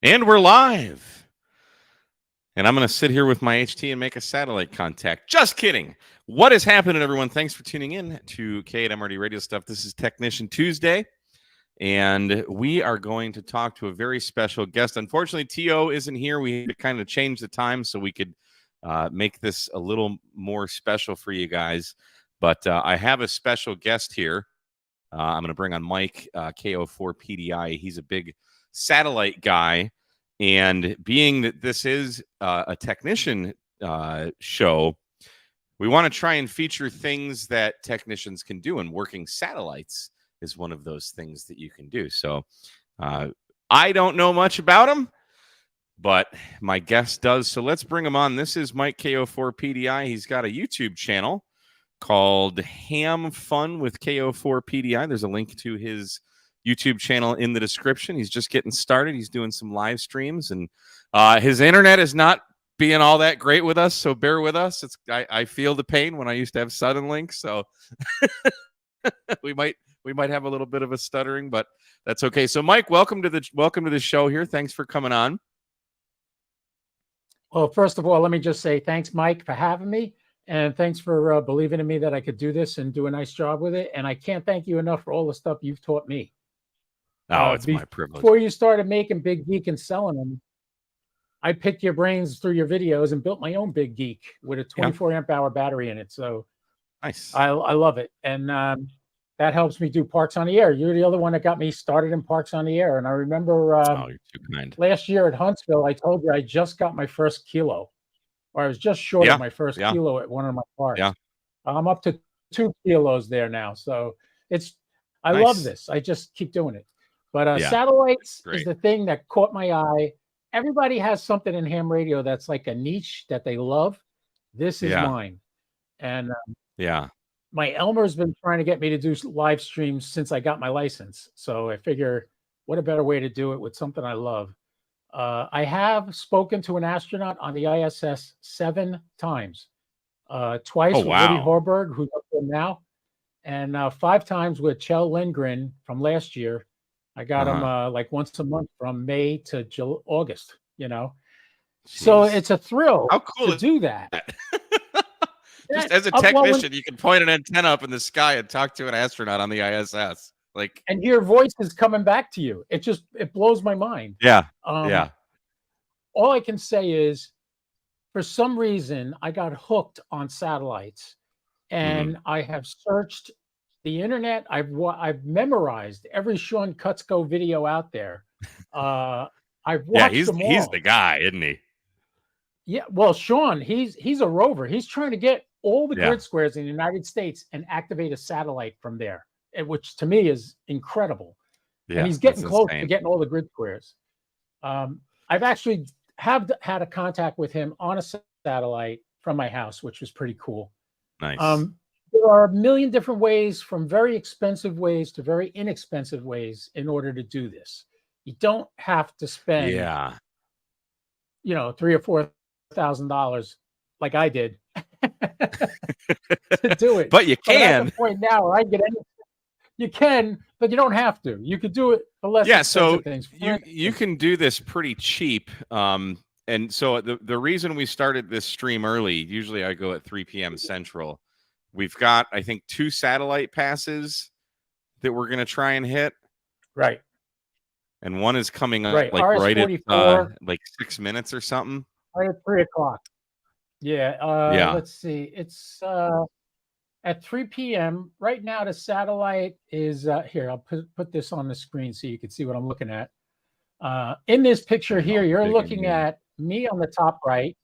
And we're live. And I'm going to sit here with my HT and make a satellite contact. Just kidding. What is happening, everyone? Thanks for tuning in to K8MRD Radio Stuff. This is Technician Tuesday, and we are going to talk to a very special guest. Unfortunately, T.O. isn't here. We had to kind of change the time so we could make this a little more special for you guys. But I have a special guest here. I'm going to bring on Mike, KO4PDI. He's a big satellite guy. And being that this is a technician show, we want to try and feature things that technicians can do, and working satellites is one of those things that you can do. So I don't know much about him, but my guest does. So let's bring him on. This is Mike, KO4PDI. He's got a YouTube channel called Ham Fun with KO4PDI. There's a link to his YouTube channel in the description. He's just getting started. He's doing some live streams, and his internet is not being all that great with us, so bear with us. I feel the pain when I used to have Suddenlink, so we might have a little bit of a stuttering, but that's okay. So Mike, welcome to the show here. Thanks for coming on. Well, first of all, let me just say thanks, Mike, for having me. And thanks for believing in me that I could do this and do a nice job with it. And I can't thank you enough for all the stuff you've taught me. Oh, it's my privilege. Before you started making Big Geek and selling them, I picked your brains through your videos and built my own Big Geek with a 24 amp hour battery in it. So nice. I love it. And that helps me do Parks on the Air. You're the other one that got me started in Parks on the Air. And I remember oh, you're too kind. Last year at Huntsville, I told you I just got my first kilo, or I was just short of my first kilo at one of my parks. Yeah. I'm up to 2 kilos there now. So I love this. I just keep doing it. But satellites is the thing that caught my eye. Everybody has something in ham radio that's like a niche that they love. This is mine. And my Elmer's been trying to get me to do live streams since I got my license. So I figure, what a better way to do it with something I love. I have spoken to an astronaut on the ISS 7 times. Twice with Woody Horberg, who's up there now, and 5 times with Kjell Lindgren from last year. I got him like once a month from May to August, you know. Jeez. So it's a thrill to do that. Just as a technician, you can point an antenna up in the sky and talk to an astronaut on the ISS. And your voice is coming back to you. It blows my mind. Yeah. All I can say is, for some reason, I got hooked on satellites, and I have searched the internet. I've memorized every Sean Kutzko video out there. I've watched them all. He's the guy, isn't he? Yeah. Well, Sean, he's a rover. He's trying to get all the grid squares in the United States and activate a satellite from there, which to me is incredible. Yeah, and he's getting close to getting all the grid squares. I've actually had a contact with him on a satellite from my house, which was pretty cool. Nice. There are a million different ways, from very expensive ways to very inexpensive ways, in order to do this. You don't have to spend, $3,000 or $4,000 like I did to do it. But you can. But at the point now where I get anything, you can, but you don't have to. You could do it for less. Yeah, so things. You can do this pretty cheap. And so the reason we started this stream early, usually I go at 3 p.m. Central. We've got, I think, 2 satellite passes that we're going to try and hit. Right. And one is coming up right at 6 minutes or something. Right at 3 o'clock. Yeah. Let's see. It's at 3 p.m. Right now, the satellite is here. I'll put this on the screen so you can see what I'm looking at. In this picture here, you're looking at me on the top right.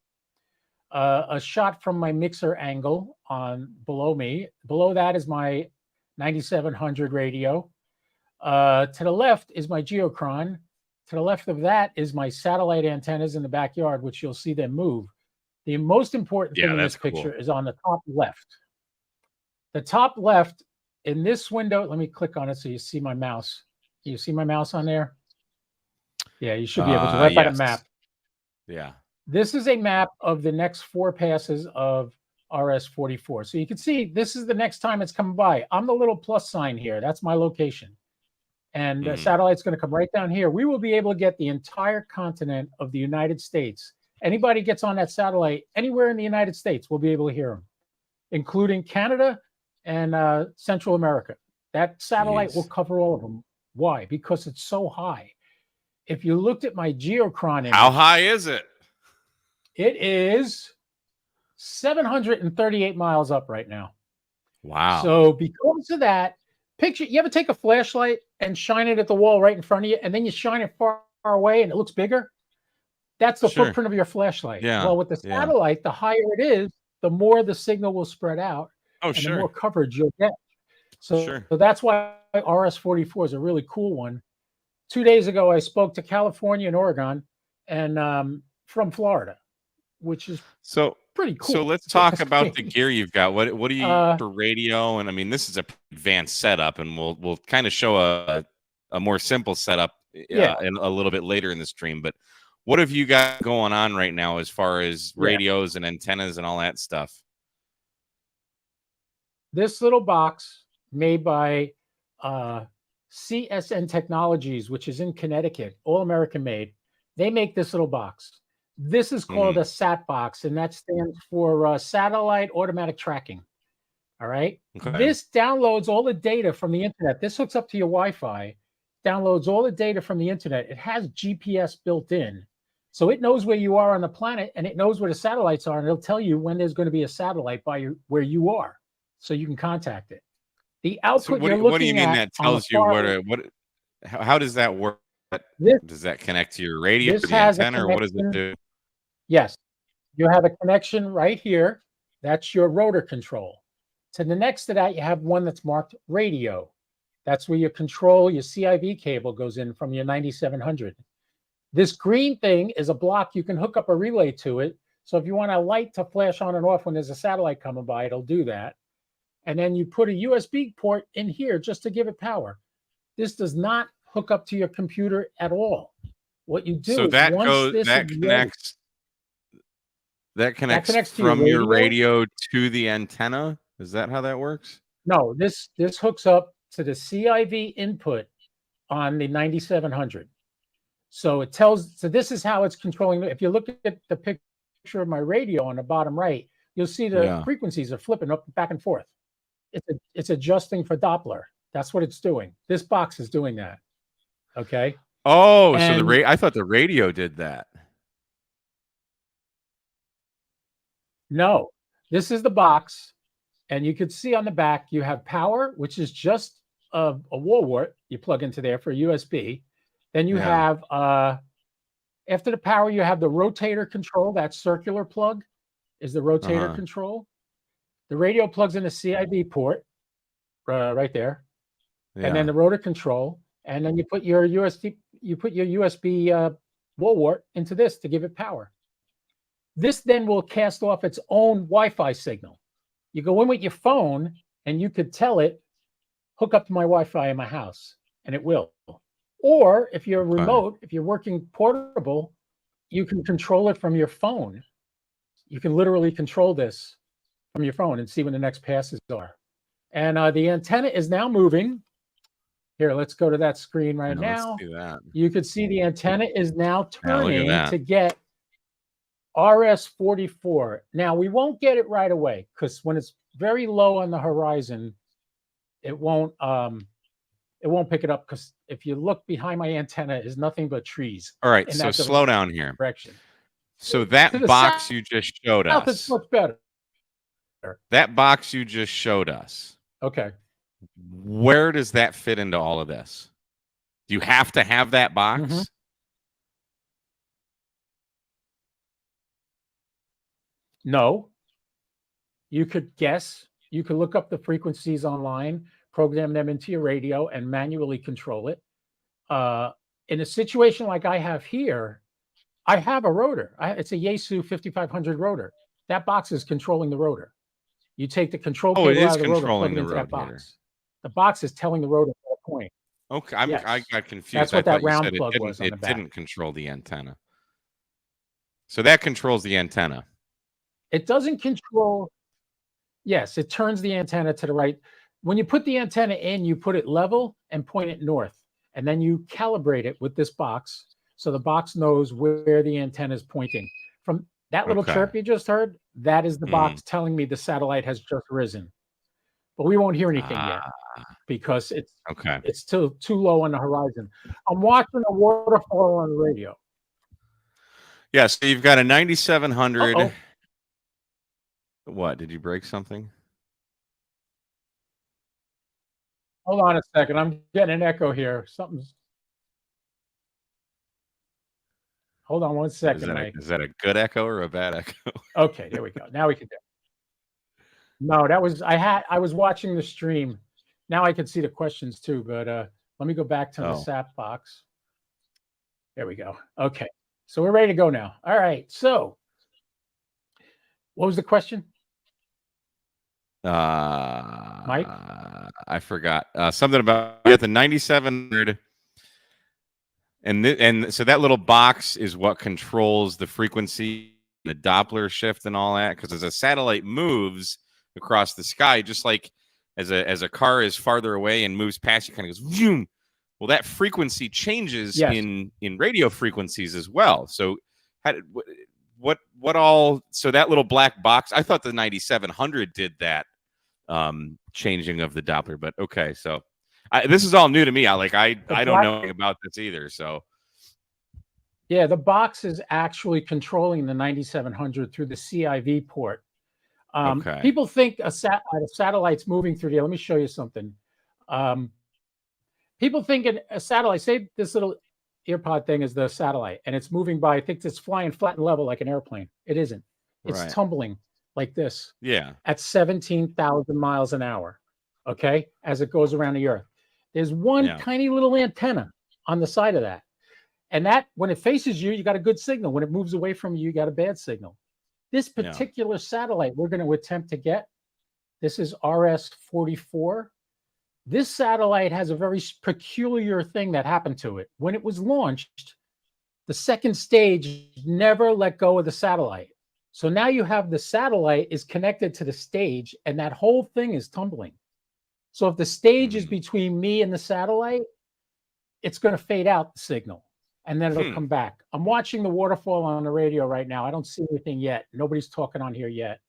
A shot from my mixer angle below me. Below that is my 9700 radio. To the left is my geochron. To the left of that is my satellite antennas in the backyard, which you'll see them move. The most important thing in this picture is on the top left. The top left in this window, let me click on it so you see my mouse. You see my mouse on there? Yeah, you should be able to, right by the map. Yeah. This is a map of the next 4 passes of RS-44. So you can see this is the next time it's coming by. I'm the little plus sign here. That's my location. and the satellite's going to come right down here. We will be able to get the entire continent of the United States. Anybody gets on that satellite anywhere in the United States, we'll be able to hear them, including Canada and Central America. That satellite will cover all of them. Why? Because it's so high. If you looked at my geochron image, how high is it? It is 738 miles up right now. Wow. So because of that, picture, you ever take a flashlight and shine it at the wall right in front of you, and then you shine it far away and it looks bigger? That's the footprint of your flashlight. Yeah. Well, with the satellite, the higher it is, the more the signal will spread out, and the more coverage you'll get. So that's why RS-44 is a really cool one. 2 days ago, I spoke to California and Oregon, and from Florida, which is pretty cool. So let's talk about the gear you've got. What do you use for radio? And I mean, this is a advanced setup, and we'll kind of show a more simple setup in a little bit later in the stream. But what have you got going on right now as far as radios and antennas and all that stuff? This little box made by CSN Technologies, which is in Connecticut, all American made. They make this little box. This is called a SAT box, and that stands for Satellite Automatic Tracking. All right. Okay. This downloads all the data from the internet. This hooks up to your Wi-Fi, downloads all the data from the internet. It has GPS built in. So it knows where you are on the planet, and it knows where the satellites are, and it'll tell you when there's going to be a satellite by where you are, so you can contact it. The output you're looking at. What do you mean that tells you what? How does that work? Does that connect to your radio, this or the antenna, or what does it do? Yes, you have a connection right here. That's your rotor control. To the next to that, you have one that's marked radio. That's where your control, your CIV cable goes in from your 9700. This green thing is a block. You can hook up a relay to it. So if you want a light to flash on and off when there's a satellite coming by, it'll do that. And then you put a USB port in here just to give it power. This does not hook up to your computer at all. What you do is that connects from your radio to the antenna. Is that how that works? No, this hooks up to the CIV input on the 9700. So it tells, so this is how it's controlling. If you look at the picture of my radio on the bottom right, you'll see the frequencies are flipping up, back and forth. It's adjusting for Doppler. That's what it's doing. This box is doing that. Okay. Oh, so I thought the radio did that. No, this is the box, and you could see on the back you have power, which is just a wall wart you plug into there for USB. Then you have after the power, you have the rotator control. That circular plug is the rotator control. The radio plugs in the CIV port right there, and then the rotor control, and then you put your USB wall wart into this to give it power. This then will cast off its own Wi-Fi signal. You go in with your phone, and you could tell it, hook up to my Wi-Fi in my house, and it will. Or if you're remote, if you're working portable, you can control it from your phone. You can literally control this from your phone and see when the next passes are. And the antenna is now moving. Here, let's go to that screen right now. Let's do that. You could see the antenna is now turning to get RS-44. Now, we won't get it right away because when it's very low on the horizon, it won't pick it up, because if you look behind my antenna is nothing but trees. All right, so slow down here. Direction. So that box you just showed us. It's much better. That box you just showed us. Okay. Where does that fit into all of this? Do you have to have that box? No. You could guess. You could look up the frequencies online, program them into your radio, and manually control it. In a situation like I have here, I have a rotor. It's a Yaesu 5500 rotor. That box is controlling the rotor. You take the control cable out of the rotor, plug it into that box. The box is telling the rotor at a point. Okay, I got confused. That's what that round plug was on the back. It didn't control the antenna. So that controls the antenna. It doesn't control. Yes, it turns the antenna to the right. When you put the antenna in, you put it level and point it north. and then you calibrate it with this box, so the box knows where the antenna is pointing. From that little chirp you just heard, that is the box telling me the satellite has just risen. But we won't hear anything yet because it's still too low on the horizon. I'm watching a waterfall on the radio. Yeah, so you've got a 9700. Uh-oh. What? Did you break something? Hold on a second. I'm getting an echo here. Something's. Hold on one second, Mike. Is that a good echo or a bad echo? Okay, there we go. Now we can do it. No, that was I was watching the stream. Now I can see the questions too, but let me go back to the SAP box. There we go. Okay. So we're ready to go now. All right. So what was the question? Mike? I forgot. Something about the 9700. And so that little box is what controls the frequency, the Doppler shift and all that. Because as a satellite moves across the sky, just like as a car is farther away and moves past you, kind of goes zoom. Well, that frequency changes in radio frequencies as well. So what all? So that little black box, I thought the 9700 did that changing of the Doppler, but okay. So this is all new to me. I don't know about this either. So yeah, the box is actually controlling the 9700 through the CIV port. People think a satellite's moving through the. Let me show you something. People think a satellite, say this little earpod thing is the satellite, and it's moving by. I think it's flying flat and level like an airplane. It isn't. It's tumbling like this. Yeah. At 17,000 miles an hour. Okay, as it goes around the Earth. There's one tiny little antenna on the side of that. And that, when it faces you, you got a good signal. When it moves away from you, you got a bad signal. This particular satellite we're going to attempt to get, this is RS-44. This satellite has a very peculiar thing that happened to it. When it was launched, the second stage never let go of the satellite. So now you have the satellite is connected to the stage, and that whole thing is tumbling. So if the stage is between me and the satellite, it's going to fade out the signal, and then it'll come back. I'm watching the waterfall on the radio right now. I don't see anything yet. Nobody's talking on here yet.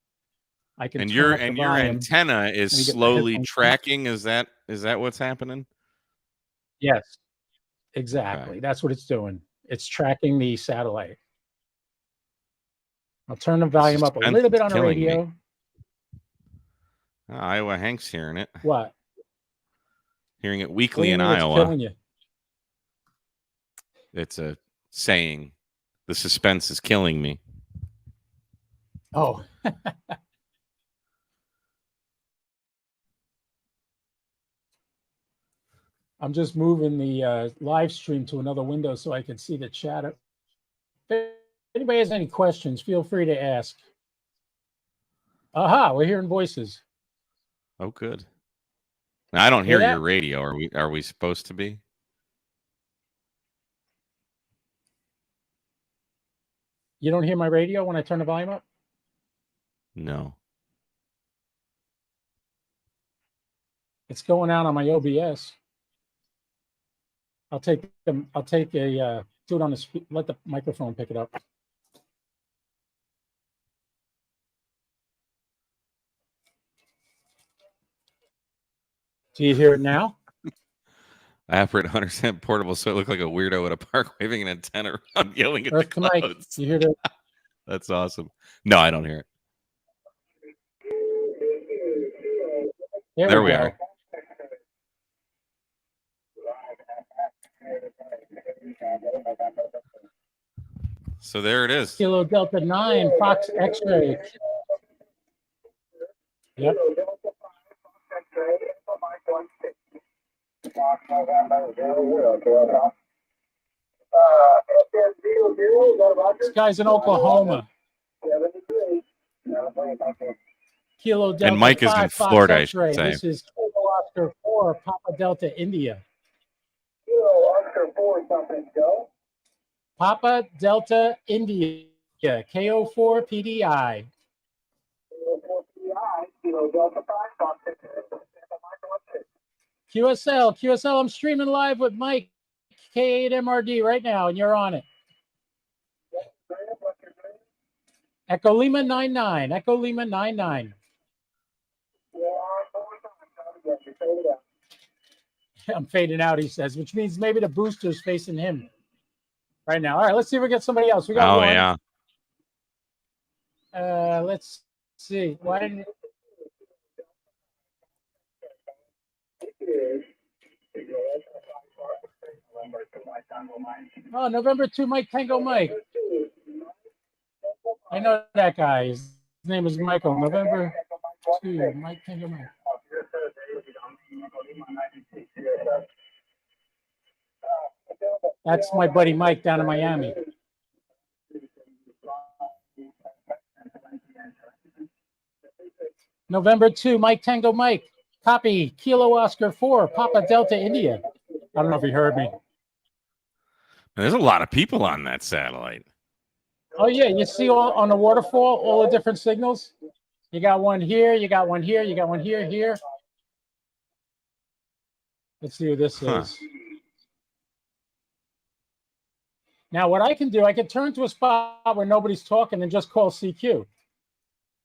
I can. And your antenna is slowly tracking. Is that what's happening? Yes, exactly. Okay. That's what it's doing. It's tracking the satellite. I'll turn the volume up a little bit on the radio. Iowa Hank's hearing it. What? Hearing it weekly in Iowa. Killing you? It's a saying. The suspense is killing me. Oh. I'm just moving the live stream to another window so I can see the chat. If anybody has any questions, feel free to ask. Aha, we're hearing voices. Oh, good. Now, I don't hear your radio. Are we supposed to be? You don't hear my radio when I turn the volume up? No. It's going out on my OBS. I'll take a do it on the let the microphone pick it up. Do you hear it now? I operate 100% portable, so I look like a weirdo at a park waving an antenna around, yelling at the clouds. You hear that? That's awesome. No, I don't hear it. There we are. So there it is. Kilo Delta 9, Fox X-ray. Yep. This guy's in Oklahoma. Kilo Delta and Mike 5, is in Florida, I should say. This is Kilo Oscar 4, Papa Delta India. Kilo Oscar 4, something, go. Papa Delta India, KO4PDI. KO4PDI, Kilo Delta 5, QSL, I'm streaming live with Mike. K8MRD right now, and you're on it. Echo Lima 99. Echo Lima 99. I'm fading out, he says, which means maybe the booster's facing him right now. All right, let's see if we get somebody else. We got one. Yeah. Let's see. Why didn't Oh, November 2, Mike Tango Mike. I know that guy. His name is Michael. November 2, Mike Tango Mike. That's my buddy Mike down in Miami. November 2, Mike Tango Mike. Copy, Kilo Oscar 4, Papa Delta India. I don't know if you heard me. There's a lot of people on that satellite. Oh, yeah. You see all on the waterfall, all the different signals? You got one here, you got one here, you got one here. Let's see who this is. Now, what I can do, I can turn to a spot where nobody's talking and just call CQ.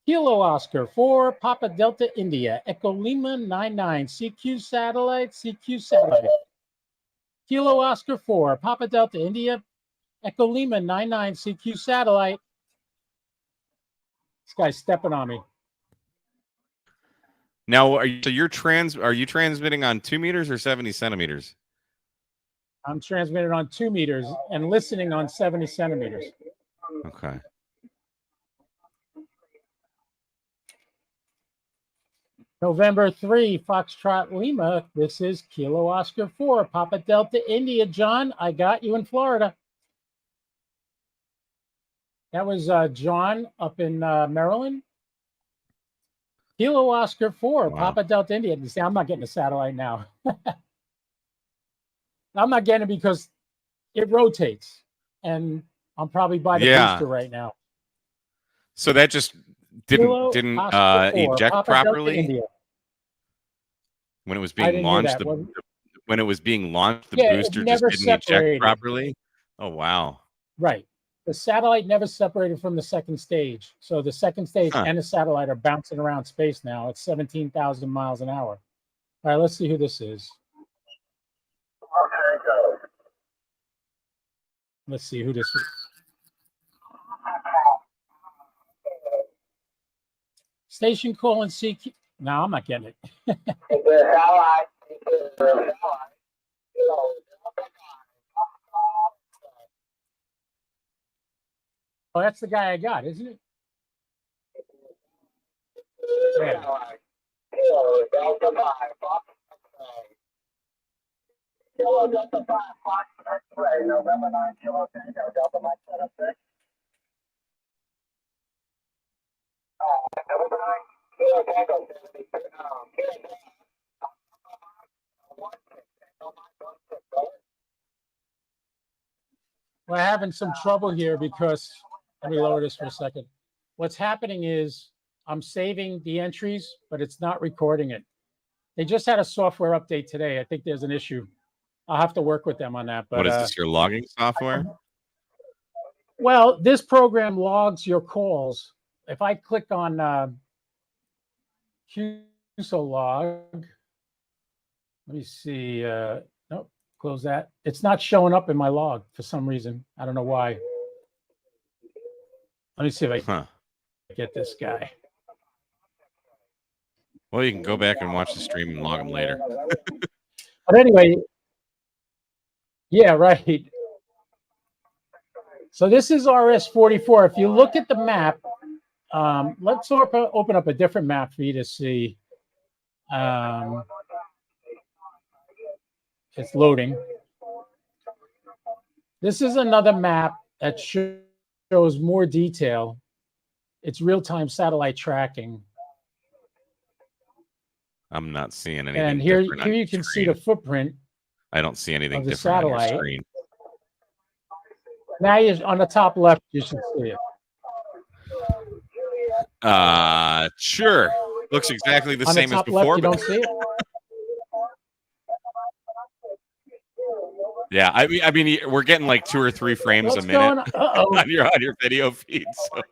Kilo Oscar 4, Papa Delta India, Echo Lima 99, CQ satellite. Kilo Oscar 4, Papa Delta India, Echo Lima 99, CQ satellite. This guy's stepping on me. Now, are you transmitting on 2 meters or 70 centimeters? I'm transmitting on 2 meters and listening on 70 centimeters. Okay. November 3, Foxtrot Lima. This is Kilo Oscar 4, Papa Delta India. John, I got you in Florida. That was John up in Maryland. Kilo Oscar 4, wow. Papa Delta India. You see, I'm not getting a satellite now. I'm not getting it because it rotates, and I'm probably by the booster right now. So that just didn't eject Papa properly when it was being launched. When it was being launched, the booster just didn't eject properly. Oh wow! Right. The satellite never separated from the second stage. So the second stage and the satellite are bouncing around space now at 17,000 miles an hour. All right, let's see who this is. Let's see who this is. Station calling CQ. No, I'm not getting it. Oh, that's the guy I got, isn't it? Yeah. We're having some trouble here because, let me lower this for a second. What's happening is I'm saving the entries, but it's not recording it. They just had a software update today. I think there's an issue. I'll have to work with them on that. But what is this, your logging software? Well, this program logs your calls. If I click on QSO log, let me see. Nope, close that. It's not showing up in my log for some reason. I don't know why. Let me see if I can get this guy. Well, you can go back and watch the stream and log them later. But anyway, yeah, right. So this is RS-44. If you look at the map, let's open up a different map for you to see. It's loading. This is another map that shows more detail. It's real-time satellite tracking. I'm not seeing anything. And here you can see the footprint. I don't see anything different satellite on your screen. Now you're on the top left, you should see it. Sure. Looks exactly the same as before. Left, you don't see it? Yeah, I mean, we're getting like 2 or 3 frames a minute on your video feed, so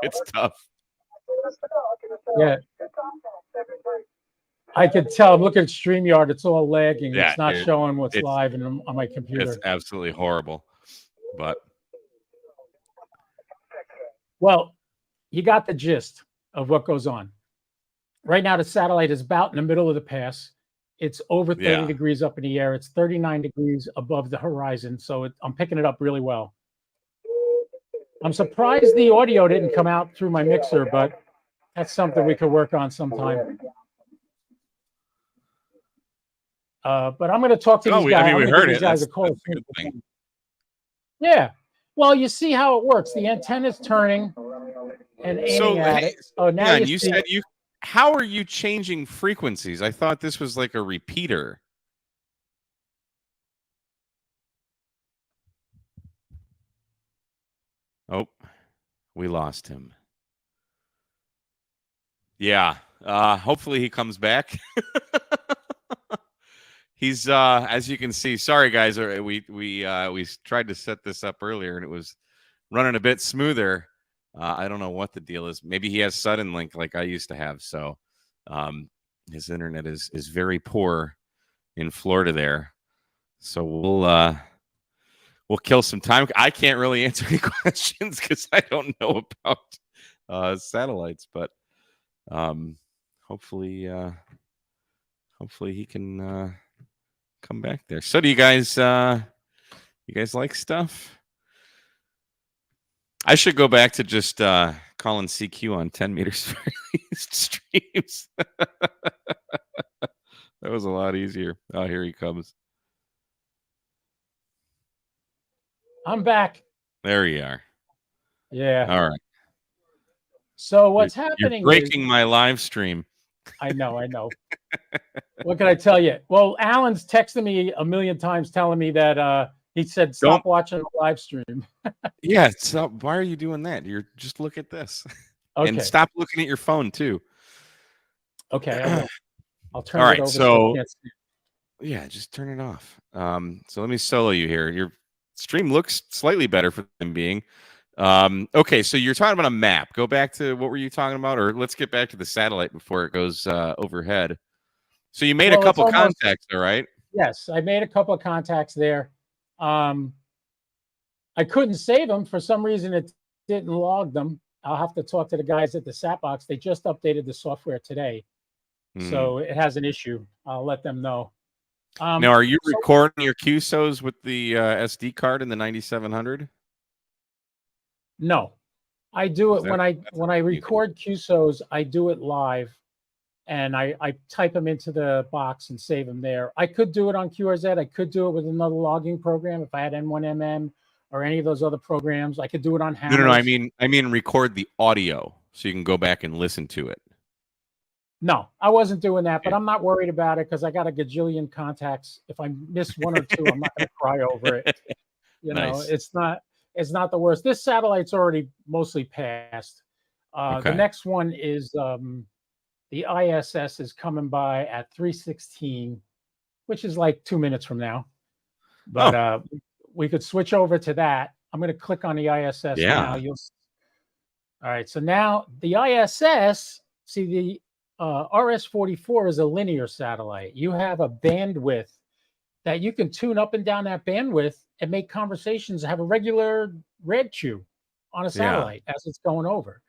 it's tough. Yeah, I could tell. I'm looking at StreamYard; it's all lagging. Yeah, It's not showing what's live on my computer. It's absolutely horrible, but well, you got the gist of what goes on. Right now, the satellite is about in the middle of the pass. It's over 30 degrees up in the air. It's 39 degrees above the horizon. So I'm picking it up really well. I'm surprised the audio didn't come out through my mixer, but that's something we could work on sometime. But I'm going to talk to these guys. I mean, we heard it. That's a good thing. Yeah. Well, you see how it works. The antenna's turning and aiming at it. Oh, now you said you. How are you changing frequencies? I thought this was like a repeater. Oh, we lost him. Yeah. Hopefully he comes back. He's as you can see. Sorry guys, we tried to set this up earlier and it was running a bit smoother. I don't know what the deal is. Maybe he has sudden link like I used to have. So his internet is very poor in Florida there. So we'll kill some time. I can't really answer any questions because I don't know about satellites, but hopefully he can come back there. So do you guys like stuff? I should go back to just calling CQ on 10 meters for streams. That was a lot easier. Oh, here he comes. I'm back. There you are. Yeah. All right. So what's happening? You're breaking my live stream. I know. What can I tell you? Well, Alan's texted me a million times telling me that he said, stop watching the live stream. Yeah. So why are you doing that? You're just look at this. Okay. And stop looking at your phone too. Okay. I'll turn it over. So yeah, just turn it off. So let me solo you here. Your stream looks slightly better for the time being. Okay, so you're talking about a map. Go back to what were you talking about? Or let's get back to the satellite before it goes overhead. So you made a couple contacts there, right? Yes, I made a couple of contacts there. I couldn't save them. For some reason, it didn't log them. I'll have to talk to the guys at the Satbox. They just updated the software today. So it has an issue. I'll let them know. Now, are you recording your QSOs with the SD card in the 9700? No, I do it when I record QSOs. I do it live, and I type them into the box and save them there. I could do it on QRZ. I could do it with another logging program if I had N1MM or any of those other programs. I could do it on Hammers. No. I mean record the audio so you can go back and listen to it. No, I wasn't doing that, but I'm not worried about it because I got a gajillion contacts. If I miss one or two, I'm not going to cry over it. You know, it's not the worst. This satellite's already mostly passed. The next one is the ISS is coming by at 3:16, which is like 2 minutes from now. But we could switch over to that. I'm going to click on the ISS now. All right. So now the ISS, see the RS-44 is a linear satellite. You have a bandwidth that you can tune up and down that bandwidth and make conversations, have a regular red chew on a satellite as it's going over.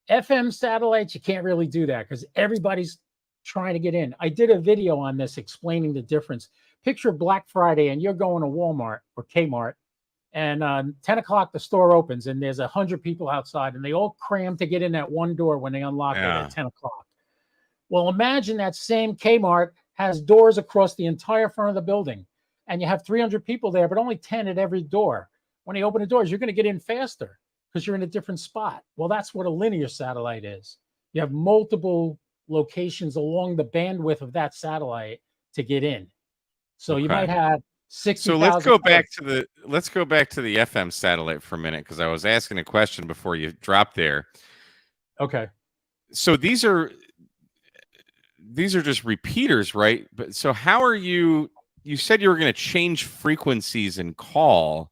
FM satellites, you can't really do that because everybody's trying to get in. I did a video on this explaining the difference. Picture Black Friday and you're going to Walmart or Kmart and 10 o'clock the store opens and there's 100 people outside and they all cram to get in that one door when they unlock it at 10 o'clock. Well, imagine that same Kmart has doors across the entire front of the building and you have 300 people there, but only 10 at every door. When they open the doors, you're going to get in faster because you're in a different spot. Well, that's what a linear satellite is. You have multiple locations along the bandwidth of that satellite to get in. So you might have 60,000. So let's go back to the FM satellite for a minute because I was asking a question before you dropped there. Okay. So these are just repeaters, right? But so how are you you said you were going to change frequencies and call.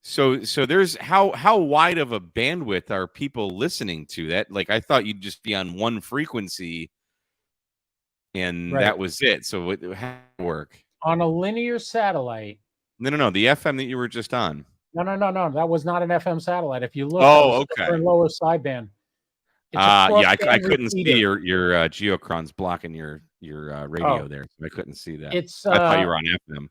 So there's how wide of a bandwidth are people listening to that? Like, I thought you'd just be on one frequency and that was it. So how did it work? On a linear satellite. No. The FM that you were just on. No. That was not an FM satellite. If you look, okay. Upper and lower sideband. Yeah, I couldn't see your geochrons blocking your radio there. So I couldn't see that. I thought you were on FM.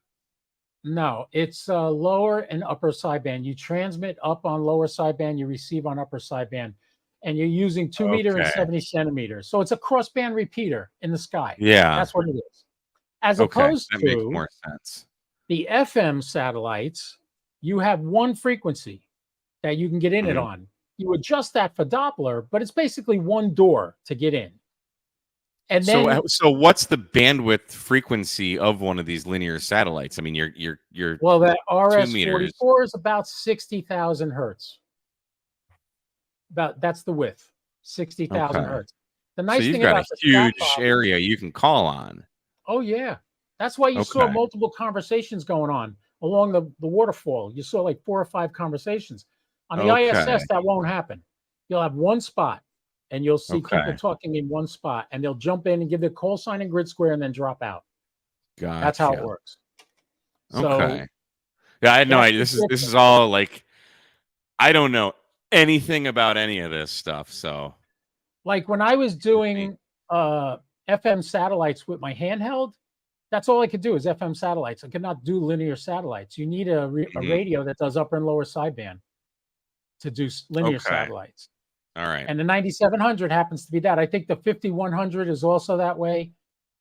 No, it's lower and upper sideband. You transmit up on lower sideband, you receive on upper sideband, and you're using 2 meter and 70 centimeters. So it's a crossband repeater in the sky. Yeah, that's what it is. As opposed that to makes more sense. The FM satellites, you have one frequency that you can get in it on. You adjust that for Doppler, but it's basically one door to get in. And then, so what's the bandwidth frequency of one of these linear satellites? I mean, you're well, that RS-44 is about 60,000 hertz. That's the width, 60,000 hertz. The nice thing got about a huge area you can call on. Oh yeah, that's why you saw multiple conversations going on along the waterfall. You saw like 4 or 5 conversations. On the ISS, that won't happen. You'll have one spot. And you'll see people talking in one spot, and they'll jump in and give their call sign and grid square and then drop out. Gotcha. That's how it works. Okay. Yeah, I had no idea. This is all like, I don't know anything about any of this stuff. So, like when I was doing FM satellites with my handheld, that's all I could do is FM satellites. I could not do linear satellites. You need a radio that does upper and lower sideband to do linear satellites. All right. And the 9700 happens to be that. I think the 5100 is also that way.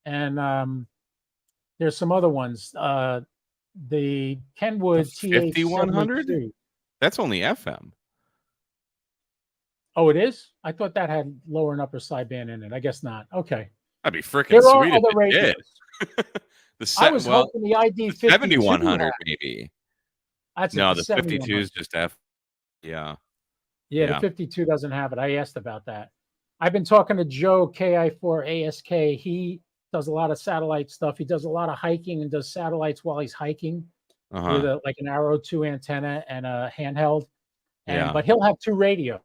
And there's some other ones. The Kenwood TH5100? That's only FM. Oh, it is? I thought that had lower and upper sideband in it. I guess not. Okay. That'd be freaking sweet if it did. I was hoping the ID 7100 maybe. That's no, the 52 is just F. Yeah. Yeah, the 52 doesn't have it. I asked about that. I've been talking to Joe, KI4ASK. He does a lot of satellite stuff. He does a lot of hiking and does satellites while he's hiking with like an Arrow 2 antenna and a handheld. But he'll have 2 radios.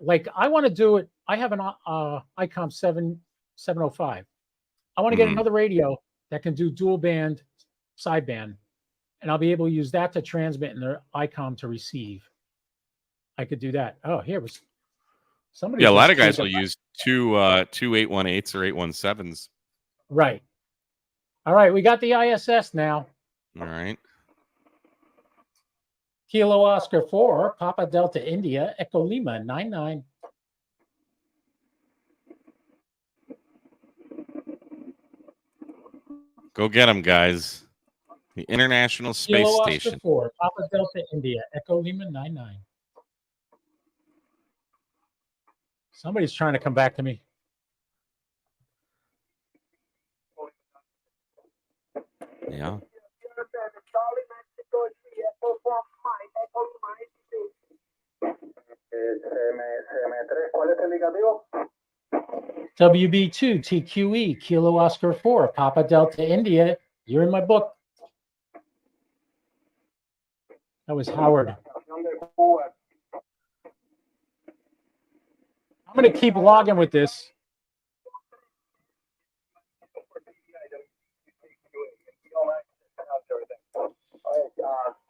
Like I want to do it. I have an ICOM 705. I want to get another radio that can do dual band sideband, and I'll be able to use that to transmit and the ICOM to receive. I could do that. Oh, here was somebody. Yeah, a lot of guys will use two 818s or 817s. Right. All right, we got the ISS now. All right. Kilo Oscar 4, Papa Delta India, Echo Lima 99. Go get them, guys. The International Space Kilo Station. Oscar 4, Papa Delta India, Echo Lima 99. Somebody's trying to come back to me. Yeah. WB2 TQE, Kilo Oscar 4, Papa Delta India. You're in my book. That was Howard. I'm going to keep logging with this.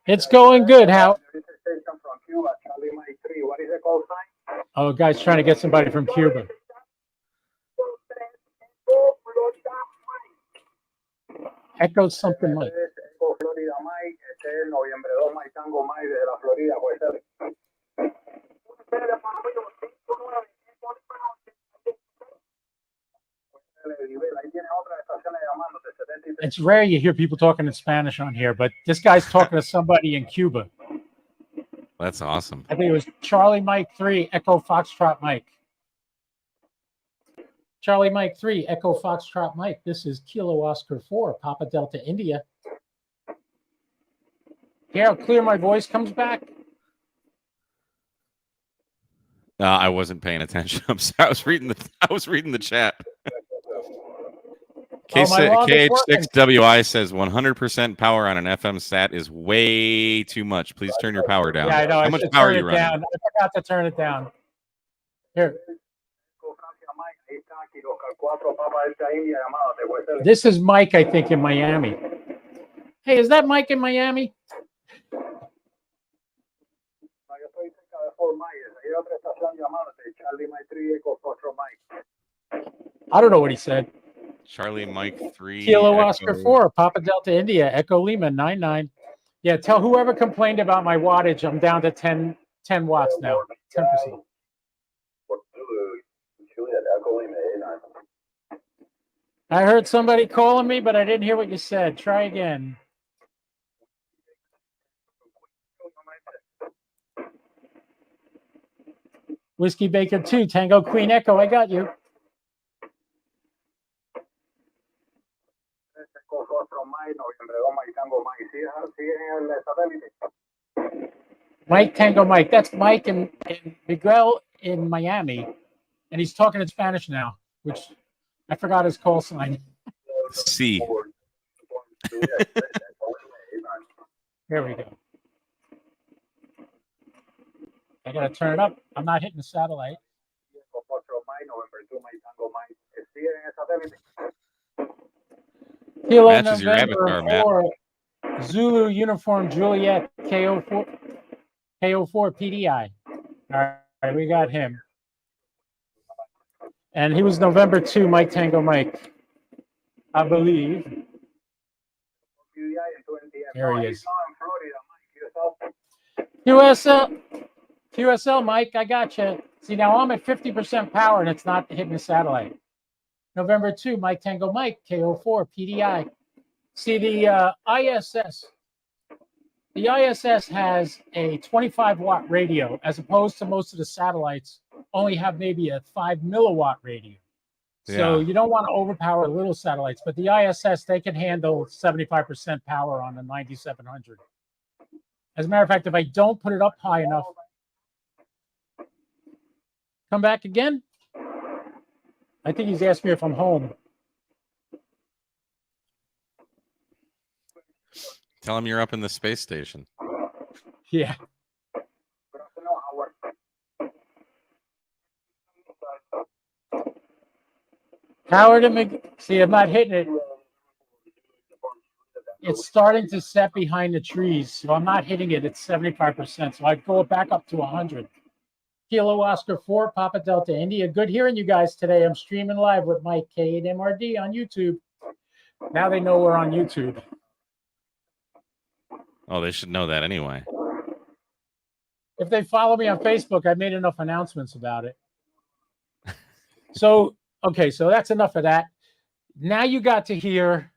It's going good, Howard. Oh, guy's trying to get somebody from Cuba. Echo something like. It's rare you hear people talking in Spanish on here, but this guy's talking to somebody in Cuba. That's awesome. I think it was Charlie Mike 3, Echo Foxtrot Mike. Charlie Mike 3, Echo Foxtrot Mike. This is Kilo Oscar 4, Papa Delta India. Hear how clear my voice comes back? I wasn't paying attention. I'm sorry. I was reading the chat. KH6WI says 100% power on an FM sat is way too much. Please turn your power down. Yeah, I know. How much power are you running? I forgot to turn it down. Here. This is Mike, I think, in Miami. Hey, is that Mike in Miami? I don't know what he said. Charlie Mike 3. Kilo Oscar 4, Papa Delta India, Echo Lima 99. Yeah, tell whoever complained about my wattage, I'm down to 10 watts now. 10%. I heard somebody calling me, but I didn't hear what you said. Try again. Whiskey Baker 2, Tango Queen Echo, I got you. Mike Tango Mike. That's Mike and Miguel in Miami. And he's talking in Spanish now, which I forgot his call sign. C. Here we go. I gotta turn it up. I'm not hitting the satellite. Kilo Matches your avatar, Matt. Zulu Uniform Juliet KO4PDI. All right, we got him. And he was November 2, Mike Tango Mike, I believe. There he is. QSL, Mike, I got you. See, now I'm at 50% power and it's not hitting the satellite. November 2, Mike Tango Mike, KO4PDI. See, the ISS has a 25-watt radio, as opposed to most of the satellites only have maybe a 5 milliwatt radio. So you don't want to overpower little satellites, but the ISS, they can handle 75% power on the 9700. As a matter of fact, if I don't put it up high enough, come back again. I think he's asked me if I'm home. Tell him you're up in the space station. Yeah. Howard and see, I'm not hitting it. It's starting to set behind the trees, so I'm not hitting it. It's 75%, so I'd go back up to 100. Kilo Oscar 4, Papa Delta India. Good hearing you guys today. I'm streaming live with Mike K8MRD on YouTube. Now they know we're on YouTube. Oh, they should know that anyway. If they follow me on Facebook, I made enough announcements about it. So, okay, so that's enough of that. Now you got to hear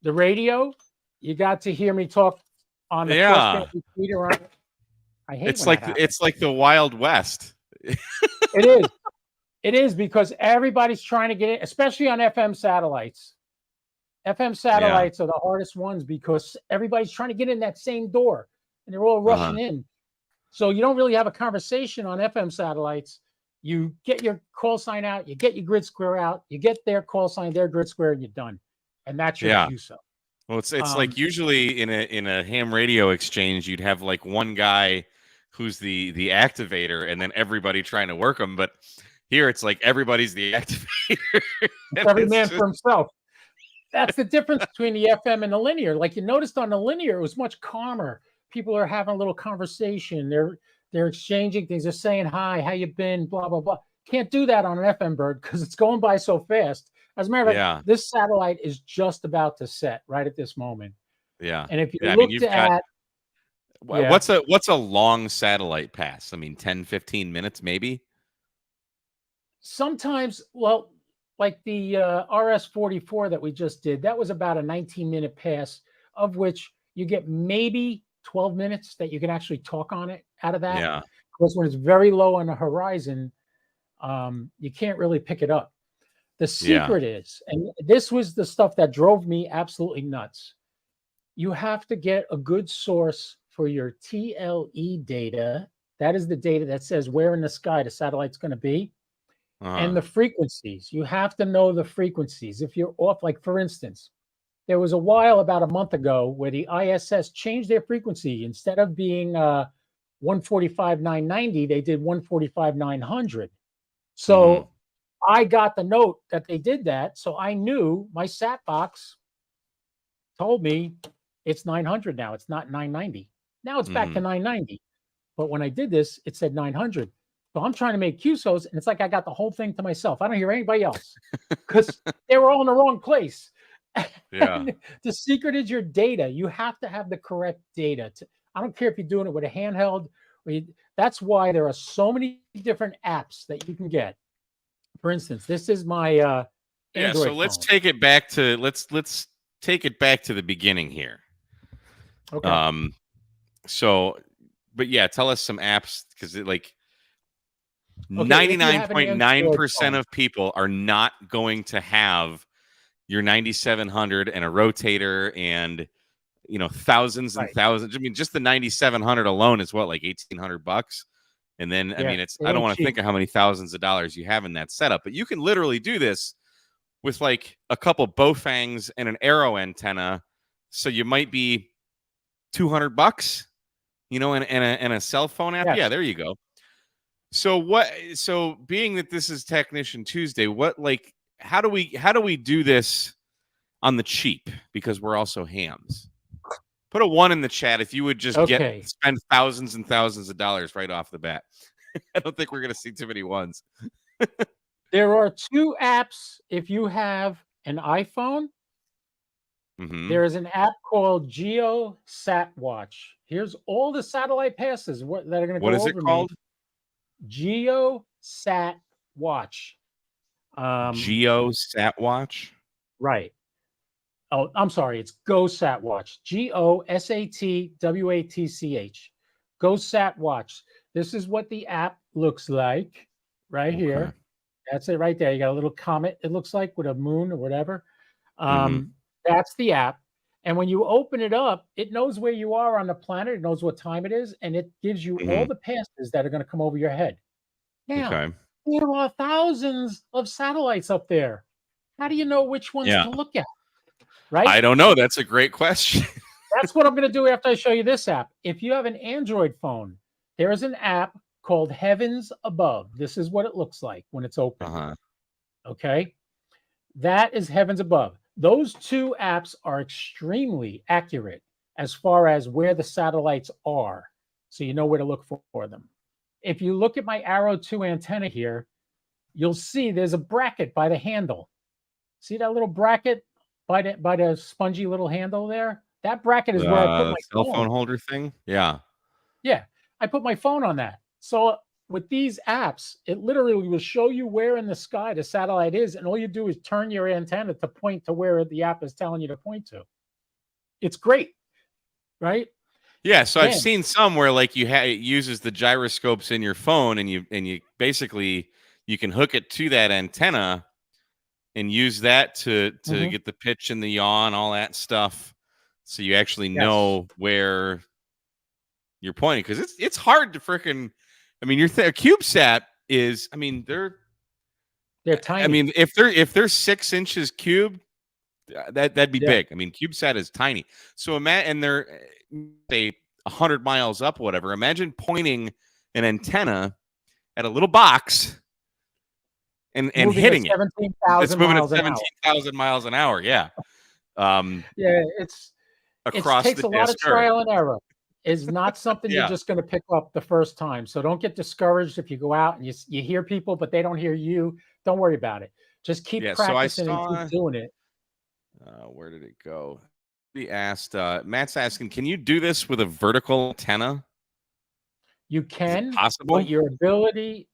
the radio. You got to hear me talk on the repeater. I hate it's like the Wild West. It is. It is, because everybody's trying to get it, especially on FM satellites. FM satellites are the hardest ones because everybody's trying to get in that same door and they're all rushing in. So you don't really have a conversation on FM satellites. You get your call sign out, you get your grid square out, you get their call sign, their grid square, and you're done. And that's your QSO. Well, it's like usually in a ham radio exchange, you'd have like one guy who's the activator and then everybody trying to work them. But here it's like everybody's the activator. Every man for himself. That's the difference between the FM and the linear. Like you noticed on the linear, it was much calmer. People are having a little conversation. They're exchanging things. They're saying, hi, how you been? Blah, blah, blah. Can't do that on an FM bird because it's going by so fast. As a matter of fact, this satellite is just about to set right at this moment. Yeah. And if you looked at... What's a long satellite pass? I mean, 10, 15 minutes, maybe? Sometimes, well... like the RS-44 that we just did, that was about a 19-minute pass, of which you get maybe 12 minutes that you can actually talk on it out of that. Yeah. Because when it's very low on the horizon, you can't really pick it up. The secret is, and this was the stuff that drove me absolutely nuts, you have to get a good source for your TLE data. That is the data that says where in the sky the satellite's going to be. and the frequencies. You have to know the frequencies. If you're off, like for instance, there was a while about a month ago where the ISS changed their frequency. Instead of being 145,990, they did 145,900. So I got the note that they did that. So I knew my sat box told me it's 900 now. It's not 990. Now it's back to 990. But when I did this, it said 900. So I'm trying to make QSOs, and it's like I got the whole thing to myself. I don't hear anybody else because they were all in the wrong place. Yeah. The secret is your data. You have to have the correct data. I don't care if you're doing it with a handheld. That's why there are so many different apps that you can get. For instance, this is my Android so let's phone. take it back to let's take it back to the beginning here. Okay. But yeah, tell us some apps, because 99.9% of people are not going to have your 9700 and a rotator and thousands and thousands. I mean, just the 9700 alone is what, like $1,800. And then I mean, I don't want to think of how many thousands of dollars you have in that setup, but you can literally do this with like a couple Baofangs and an Arrow antenna. So you might be $200, and a cell phone app. Yes. Yeah, there you go. So being that this is Technician Tuesday, how do we do this on the cheap? Because we're also hams. Put a 1 in the chat if you would just spend thousands and thousands of dollars right off the bat. I don't think we're going to see too many ones. There are 2 apps if you have an iPhone. There is an app called GeoSatWatch. Here's all the satellite passes that are going to go over me. What is it called? GeoSatWatch. GeoSatWatch? Right. Oh, I'm sorry. It's GoSatWatch. GoSatWatch. GoSatWatch. This is what the app looks like right here. That's it right there. You got a little comet, it looks like, with a moon or whatever. That's the app. And when you open it up, it knows where you are on the planet. It knows what time it is. And it gives you all the passes that are going to come over your head. Now, there are thousands of satellites up there. How do you know which ones to look at? Right? I don't know. That's a great question. That's what I'm going to do after I show you this app. If you have an Android phone, there is an app called Heavens Above. This is what it looks like when it's open. Okay. That is Heavens Above. Those 2 apps are extremely accurate as far as where the satellites are. So you know where to look for them. If you look at my Arrow 2 antenna here, you'll see there's a bracket by the handle. See that little bracket by the spongy little handle there? That bracket is where I put my cell phone holder thing. Yeah. Yeah. I put my phone on that. So with these apps, it literally will show you where in the sky the satellite is. And all you do is turn your antenna to point to where the app is telling you to point to. It's great. Right? Yeah. So I've seen some where it uses the gyroscopes in your phone, and you basically, you can hook it to that antenna and use that to get the pitch and the yaw and all that stuff. So you actually know where you're pointing, because it's hard to freaking. I mean, a CubeSat is. I mean, they're tiny. I mean, if they're 6 inches cubed, that'd be big. I mean, CubeSat is tiny. So and they're 100 miles up, whatever. Imagine pointing an antenna at a little box and hitting it. It's moving at 17,000 miles an hour. Yeah. It takes a lot of trial and error. It's not something you're just going to pick up the first time. So don't get discouraged if you go out and you hear people, but they don't hear you. Don't worry about it. Just keep practicing and keep doing it. Where did it go? He asked, Matt's asking, can you do this with a vertical antenna? You can. Is it possible? But your ability,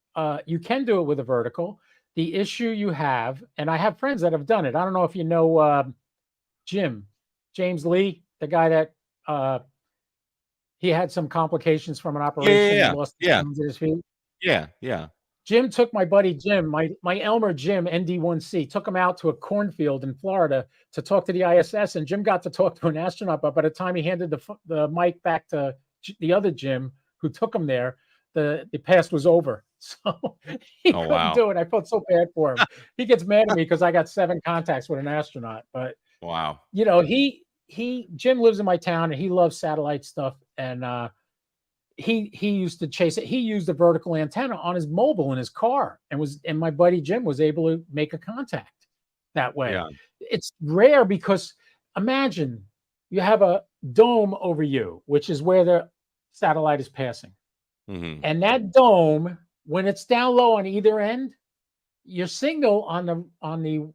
you can do it with a vertical. The issue you have, and I have friends that have done it. I don't know if you know James Lee, the guy that he had some complications from an operation. Yeah. And lost his hands at his feet. Yeah. Jim took my buddy Jim, my Elmer Jim, ND1C, took him out to a cornfield in Florida to talk to the ISS, and Jim got to talk to an astronaut. But by the time he handed the mic back to the other Jim who took him there, the past was over. So he couldn't do it. I felt so bad for him. He gets mad at me because I got 7 contacts with an astronaut. But wow, Jim lives in my town and he loves satellite stuff. And he used to chase it. He used a vertical antenna on his mobile in his car, and my buddy Jim was able to make a contact that way. Yeah. It's rare because imagine you have a dome over you, which is where the satellite is passing. Mm-hmm. And that dome, when it's down low on either end, your signal on the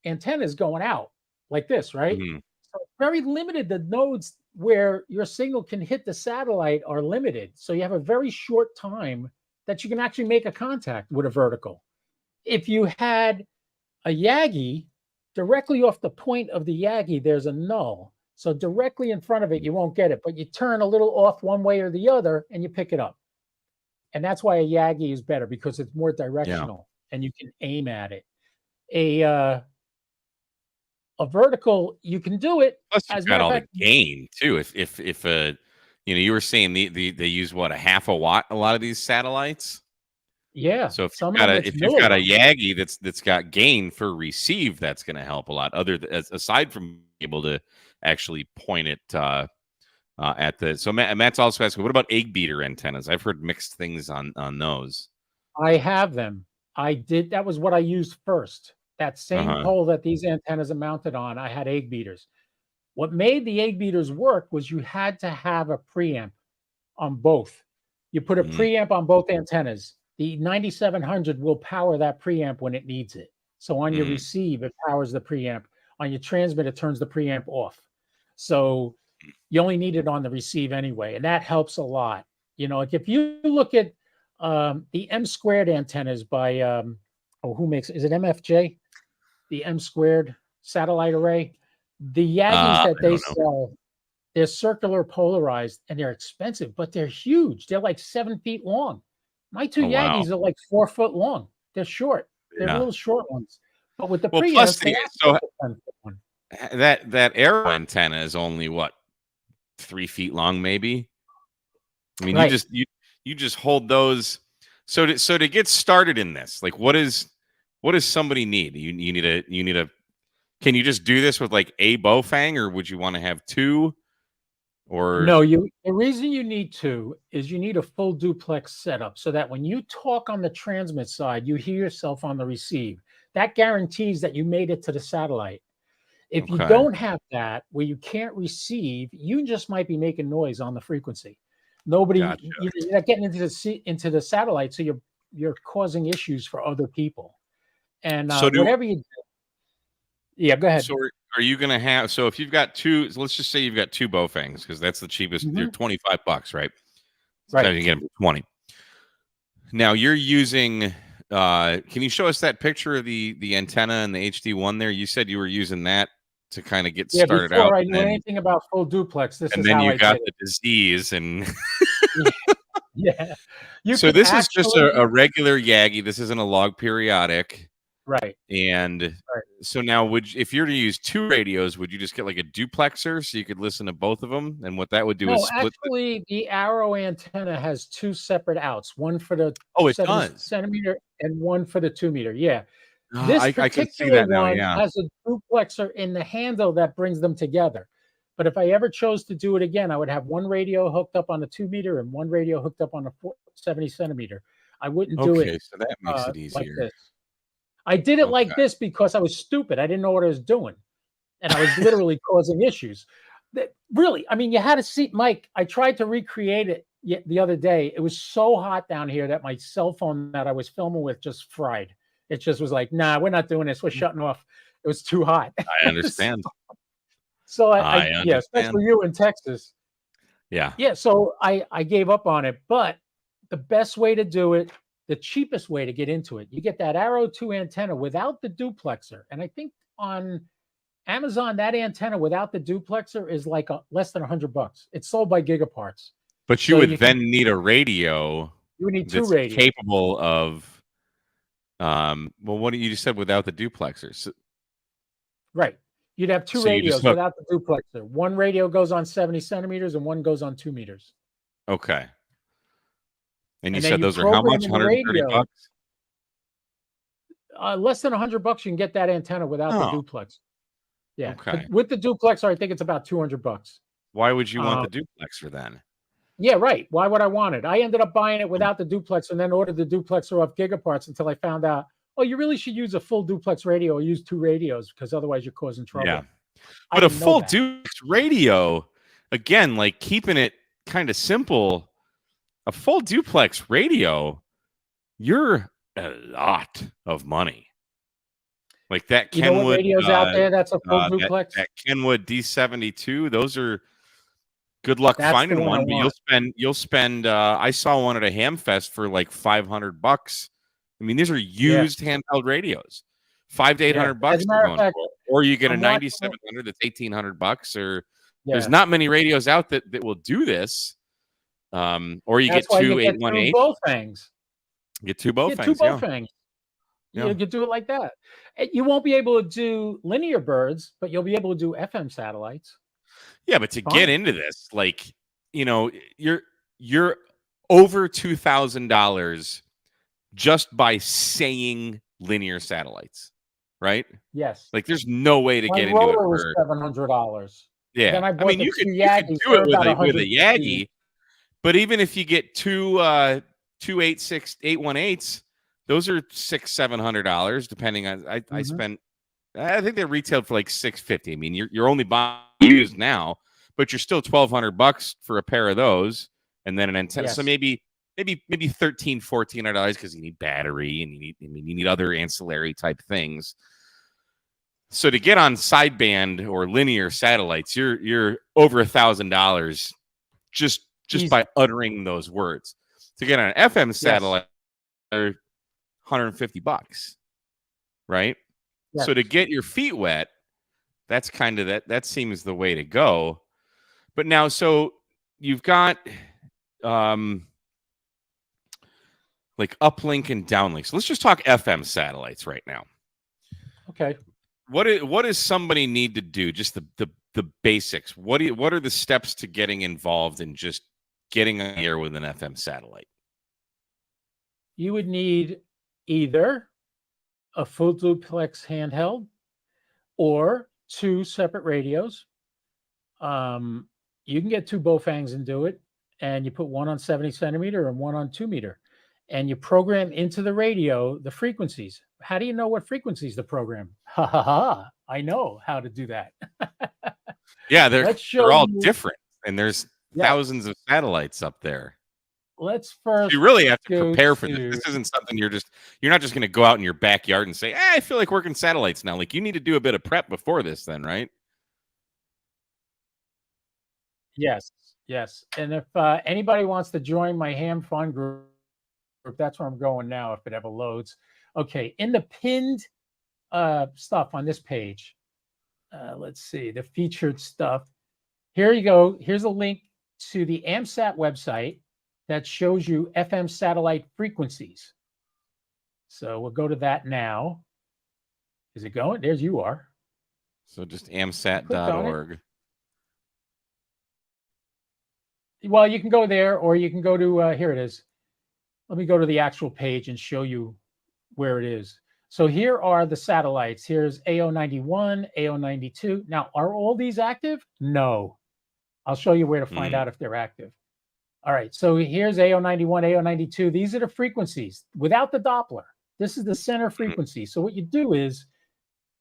antenna is going out like this, right? Mm-hmm. So it's very limited. The nodes where your signal can hit the satellite are limited. So you have a very short time that you can actually make a contact with a vertical. If you had a Yagi, directly off the point of the Yagi, there's a null. So directly in front of it, you won't get it, but you turn a little off one way or the other and you pick it up. And that's why a Yagi is better, because it's more directional and you can aim at it. A vertical, you can do it. Plus, you've got all the gain too. If you were saying they use what, a half a watt, a lot of these satellites. Yeah. So if you've got a Yagi that's got gain for receive, that's going to help a lot. Aside from being able to actually point it at the. So Matt's also asking, what about egg beater antennas? I've heard mixed things on those. I have them. I did. That was what I used first. That same pole that these antennas are mounted on, I had egg beaters. What made the egg beaters work was you had to have a preamp on both. You put a preamp on both antennas. The 9700 will power that preamp when it needs it. So on your receive, it powers the preamp. On your transmit, it turns the preamp off. So you only need it on the receive anyway, and that helps a lot. Like if you look at the M squared antennas by who makes it? Is it MFJ? The M squared satellite array. The Yagis that they sell, they're circular polarized and they're expensive, but they're huge. They're like 7 feet long. My 2 Yagis are like 4 foot long. They're short. They're little short ones. But with the preamps, that arrow antenna is only what, 3 feet long, maybe. I mean, you just hold those. So to get started in this, like, what does somebody need? You need a. Can you just do this with like a Bowfang, or would you want to have 2? Or no, the reason you need 2 is you need a full duplex setup so that when you talk on the transmit side, you hear yourself on the receive. That guarantees that you made it to the satellite. If you don't have that, where you can't receive, you just might be making noise on the frequency. You're not getting into the satellite, so you're causing issues for other people. And whatever you do. Yeah, go ahead. So are you going to have, so if you've got 2, let's just say you've got 2 Bowfangs, because that's the cheapest. They're $25, right? Right. You can get them for 20. Now you're using, can you show us that picture of the antenna and the HD1 there? You said you were using that to kind of get started out. Before I knew anything about full duplex, and then you got the disease and. Yeah. So this is just a regular Yagi. This isn't a log periodic. Right. And so now if you're to use 2 radios, would you just get like a duplexer so you could listen to both of them? And what that would do is split. Actually, the Arrow antenna has 2 separate outs, one for the 7 centimeter and one for the 2 meter. Yeah. This I can see that now. one has a duplexer in the handle that brings them together. But if I ever chose to do it again, I would have one radio hooked up on the 2 meter and one radio hooked up on the 70 centimeter. I wouldn't do it. Okay, so that makes it easier. Like this. I did it like this because I was stupid. I didn't know what I was doing. And I was literally causing issues. Really, I mean, you had to see, Mike, I tried to recreate it the other day. It was so hot down here that my cell phone that I was filming with just fried. It just was like, nah, we're not doing this. We're shutting off. It was too hot. I understand. So especially you in Texas. Yeah. Yeah. So I gave up on it, but the best way to do it, the cheapest way to get into it, you get that Arrow 2 antenna without the duplexer. And I think on Amazon, that antenna without the duplexer is like less than $100. It's sold by Gigaparts. But you would then need a radio. You would need 2 radios capable of. Well, what you just said without the duplexers. Right. You'd have 2 radios without the duplexer. One radio goes on 70 centimeters and one goes on 2 meters. Okay. And you said those are how much? 130 bucks? Less than $100, you can get that antenna without the duplex. Yeah. Okay. With the duplexer, I think it's about $200. Why would you want the duplexer then? Yeah, right. Why would I want it? I ended up buying it without the duplex and then ordered the duplexer off Gigaparts until I found out, oh, you really should use a full duplex radio or use 2 radios because otherwise you're causing trouble. Yeah. But a full duplex radio, again, like keeping it kind of simple, a full duplex radio, you're a lot of money. Like that Kenwood. You know what radio's out there that's a full duplex? That Kenwood D72, those are good luck finding one, but you'll spend I saw one at a Hamfest for like $500. I mean, these are used handheld radios. $500 to $800 or you get a 9700 that's $1,800, or there's not many radios out that will do this. Or you get two 818. Both things. Get two Bowfangs. Two Bowfangs. You can do it like that. You won't be able to do linear birds, but you'll be able to do FM satellites. Yeah, but to get into this, like, you're over $2,000 just by saying linear satellites, right? Yes. Like, there's no way to get into it. Was $700. Yeah, then I mean, you could do it with a Yagi, but even if you get two 818s, those are $600-700 depending on. I spent. I think they retailed for like $650. I mean, you're only buying used now, but you're still $1,200 for a pair of those, and then an antenna. Yes. So maybe $1,300-1,400 because you need battery and you need other ancillary type things. So to get on sideband or linear satellites, you're over $1,000 just by uttering those words. To get on an FM satellite, are $150, right? Yes. So to get your feet wet, that's kind of that seems the way to go. But now, so you've got like uplink and downlink. So let's just talk FM satellites right now. Okay. What does somebody need to do? Just the basics. What are the steps to getting involved in just getting on the air with an FM satellite? You would need either a full duplex handheld or 2 separate radios. You can get 2 Bowfangs and do it, and you put one on 70 centimeter and one on 2 meter, and you program into the radio the frequencies. How do you know what frequencies to program? Ha ha ha! I know how to do that. Yeah, they're all different, and there's thousands of satellites up there. Let's first. You really have to prepare for this. This isn't something you're not just going to go out in your backyard and say, I feel like working satellites now. Like, you need to do a bit of prep before this then, right? Yes. And if anybody wants to join my ham fun group, that's where I'm going now if it ever loads. Okay, in the pinned stuff on this page, let's see, the featured stuff. Here you go. Here's a link to the Amsat website that shows you FM satellite frequencies. So we'll go to that now. Is it going? There's you are. So just amsat.org. Well, you can go there, or you can go to, here it is. Let me go to the actual page and show you where it is. So here are the satellites. Here's AO91, AO92. Now, are all these active? No. I'll show you where to find out if they're active. All right, so here's AO91, AO92. These are the frequencies without the Doppler. This is the center frequency. So what you do is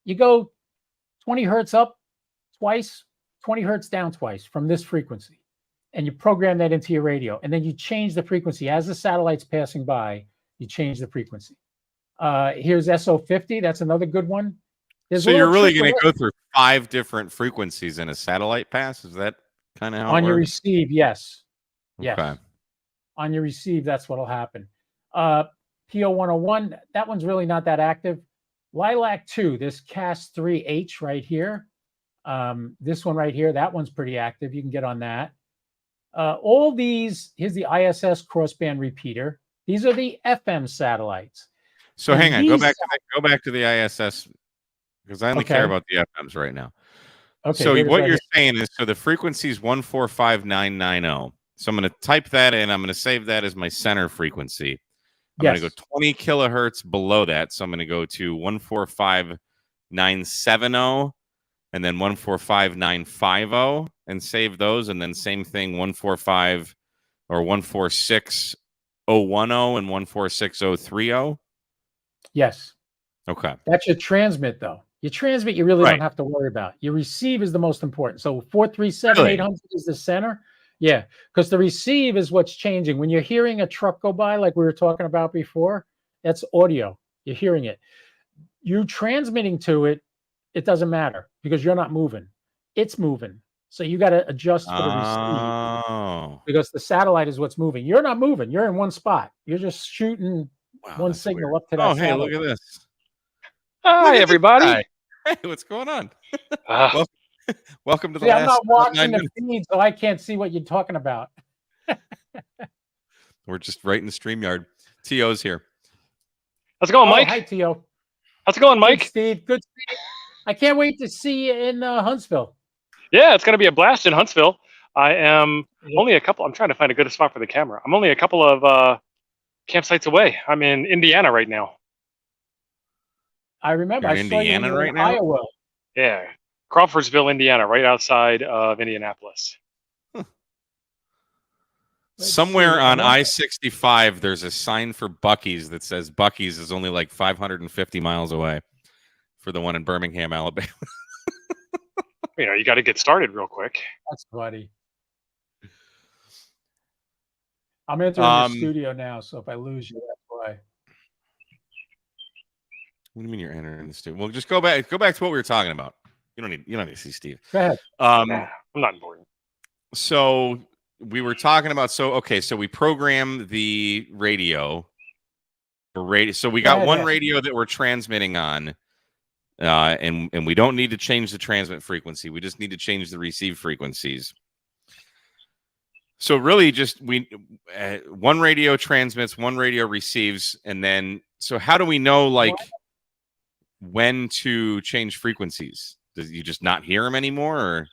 you go 20 hertz up twice, 20 hertz down twice from this frequency, and you program that into your radio. And then you change the frequency. As the satellite's passing by, you change the frequency. Here's SO50. That's another good one. So you're really going to go through 5 different frequencies in a satellite pass? Is that kind of how it works? On your receive, yes. Yes. Okay. On your receive, that's what'll happen. PO101, that one's really not that active. Lilac 2, this CAS3H right here. This one right here, that one's pretty active. You can get on that. All these, here's the ISS crossband repeater. These are the FM satellites. So hang on, go back to the ISS, because I only care about the FMs right now. Okay. So what you're saying is, so the frequency is 145990. So I'm going to type that in. I'm going to save that as my center frequency. I'm Yes. going to go 20 kilohertz below that. So I'm going to go to 145970 and then 145950 and save those. And then same thing, 145 or 146010 and 146030. Yes. Okay. That's your transmit, though. Your transmit, you really don't have to worry about. Your receive is the most important. So 437-800 is the center. Yeah, because the receive is what's changing. When you're hearing a truck go by, like we were talking about before, that's audio. You're hearing it. You transmitting to it, it doesn't matter because you're not moving. It's moving. So you got to adjust for the receive because the satellite is what's moving. You're not moving. You're in one spot. You're just shooting one signal weird. up to that satellite. Hey, look at this. Hi, everybody. Hey, what's going on? Welcome to the I'm not watching the feed, so I can't see what you're talking about. We're just right in the StreamYard. T.O.'s here. How's it going, Mike? Hi, T.O. How's it going, Mike? Good, Steve. Good. I can't wait to see you in Huntsville. Yeah, it's going to be a blast in Huntsville. I am only a couple. I'm trying to find a good spot for the camera. I'm only a couple of campsites away. I'm in Indiana right now. I remember. You're in Indiana right now? Iowa. Yeah, Crawfordsville, Indiana, right outside of Indianapolis. Somewhere on I-65, there's a sign for Buc-ee's that says Buc-ee's is only like 550 miles away for the one in Birmingham, Alabama. You got to get started real quick. That's funny. I'm entering the studio now, so if I lose you, that's why. What do you mean you're entering the studio? Well, just go back to what we were talking about. You don't need to see Steve. Go ahead. I'm not important. So we were talking about so we program the radio. So we got one radio that we're transmitting on, and we don't need to change the transmit frequency. We just need to change the receive frequencies. So really, just one radio transmits, one radio receives, and then so how do we know when to change frequencies? Does you just not hear them anymore, or?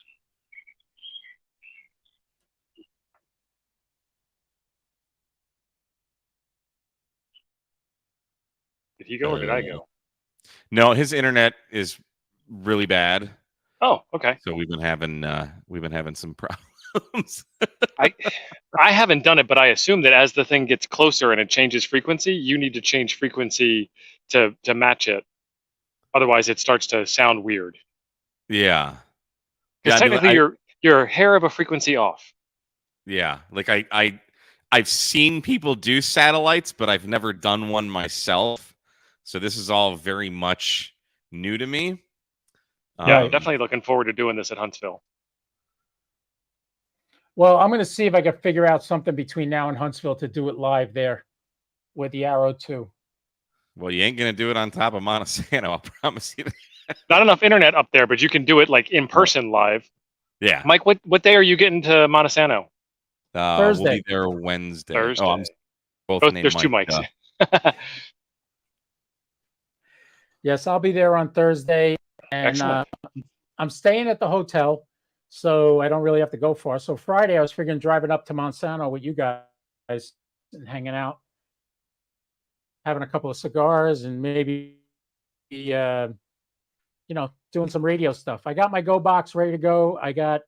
Did he go or did I go? No, his internet is really bad. Oh, okay. So we've been having some problems. I haven't done it, but I assume that as the thing gets closer and it changes frequency, you need to change frequency to match it. Otherwise, it starts to sound weird. Yeah. Because technically, you're a hair of a frequency off. Yeah, like I've seen people do satellites, but I've never done one myself. So this is all very much new to me. Yeah, I'm definitely looking forward to doing this at Huntsville. Well, I'm going to see if I can figure out something between now and Huntsville to do it live there with the Arrow 2. Well, you ain't going to do it on top of Montesano, I'll promise you that. Not enough internet up there, but you can do it like in person live. Yeah. Mike, what day are you getting to Montesano? Thursday. We'll be there Wednesday. Thursday. Oh, there's two Mikes. Yes, I'll be there on Thursday. And I'm staying at the hotel, so I don't really have to go far. So Friday, I was figuring driving up to Monsanto with you guys and hanging out, having a couple of cigars, and maybe, doing some radio stuff. I got my Go box ready to go. I got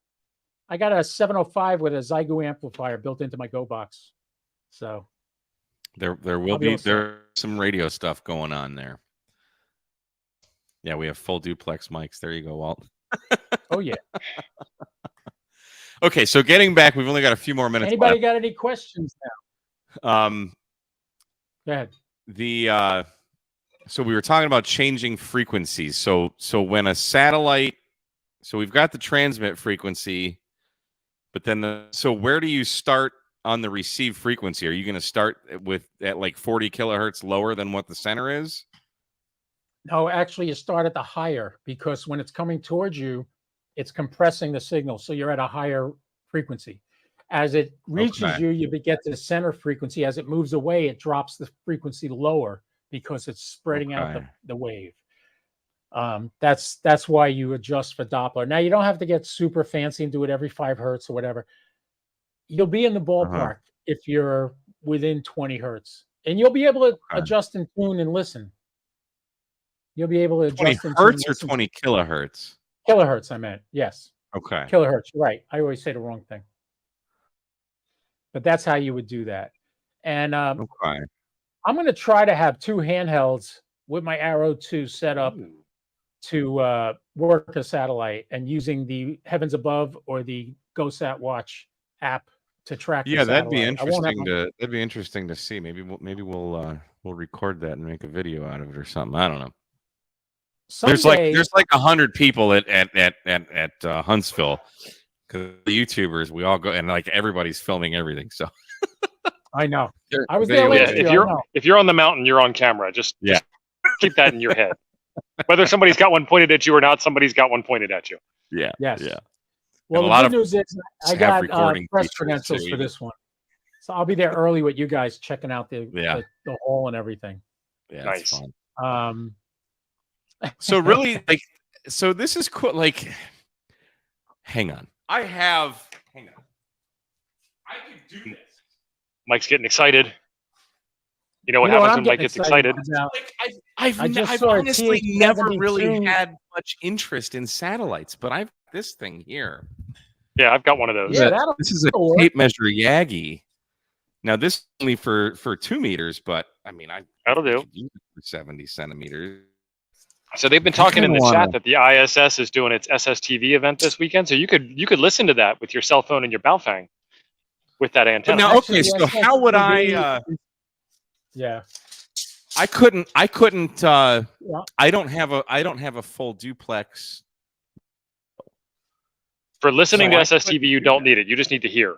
a 705 with a Zygu amplifier built into my Go box. So there will be some radio stuff going on there. Yeah, we have full duplex mics. There you go, Walt. Oh, yeah. Okay, so getting back, we've only got a few more minutes Anybody left. got any questions now? Go ahead. So we were talking about changing frequencies. So when a satellite, so we've got the transmit frequency, but then so where do you start on the receive frequency? Are you going to start at like 40 kilohertz lower than what the center is? No, actually, you start at the higher because when it's coming towards you, it's compressing the signal. So you're at a higher frequency. As it reaches you, you get to the center frequency. As it moves away, it drops the frequency lower because it's spreading out the wave. That's why you adjust for Doppler. Now, you don't have to get super fancy and do it every 5 hertz or whatever. you'll be in the ballpark if you're within 20 hertz, and you'll be able to adjust and tune and listen. You'll be able to adjust 20 and hertz tune, or 20 kilohertz? Kilohertz, I meant. Yes. Okay. Kilohertz. Right. I always say the wrong thing. But that's how you would do that. And I'm going to try to have two handhelds with my Arrow 2 set up to work a satellite, and using the Heavens Above or the GoSat Watch app to track. Yeah, that'd be interesting to see. Maybe we'll record that and make a video out of it or something. I don't know. Someday, there's like 100 people at Huntsville, because the YouTubers, we all go, and like everybody's filming everything. So I know. I was there last year. If you're on the mountain, you're on camera. Just keep that in your head. Whether somebody's got one pointed at you or not, somebody's got one pointed at you. Yeah. Yes. Yeah. Well, the good news is I got press credentials for this one, so I'll be there early with you guys checking out the hall and everything. Yeah, nice. Fun. So really, so this is cool. Hang on. I can do this. Mike's getting excited. You know what happens when Mike gets excited? I've honestly never really had much interest in satellites, but I've this thing here. Yeah, I've got one of those. Yeah, this is a tape measure Yagi. Now this is only for 2 meters, but I mean, that'll do. Use it for 70 centimeters. So they've been talking in the chat that the ISS is doing its SSTV event this weekend. So you could listen to that with your cell phone and your Baofeng with that antenna. But now, okay, so how would I? I couldn't. I don't have a full duplex. For listening to SSTV, you don't need it. You just need to hear.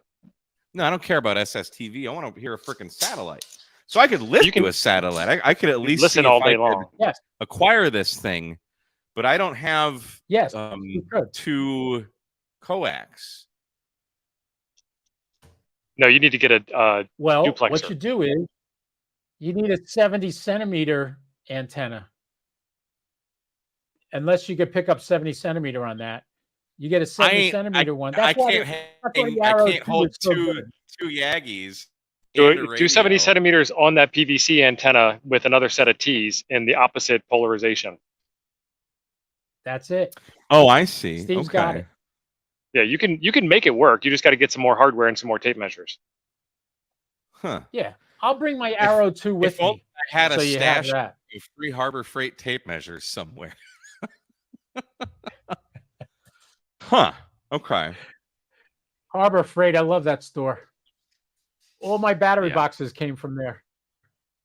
No, I don't care about SSTV. I want to hear a freaking satellite. So I could listen to a satellite. I could at least listen all day long. Yes. Acquire this thing, but I don't have 2 coax. No, you need to get a duplexer. What you do is you need a 70 centimeter antenna. Unless you could pick up 70 centimeter on that. You get a 70 centimeter one. I can't hold two Yagis. Do 70 centimeters on that PVC antenna with another set of T's in the opposite polarization. That's it. Oh, I see. Steve's got it. Yeah, you can make it work. You just got to get some more hardware and some more tape measures. Huh. Yeah, I'll bring my Arrow 2 with me. I had a stash of free Harbor Freight tape measures somewhere. Huh. Okay. Harbor Freight. I love that store. All my battery boxes came from there.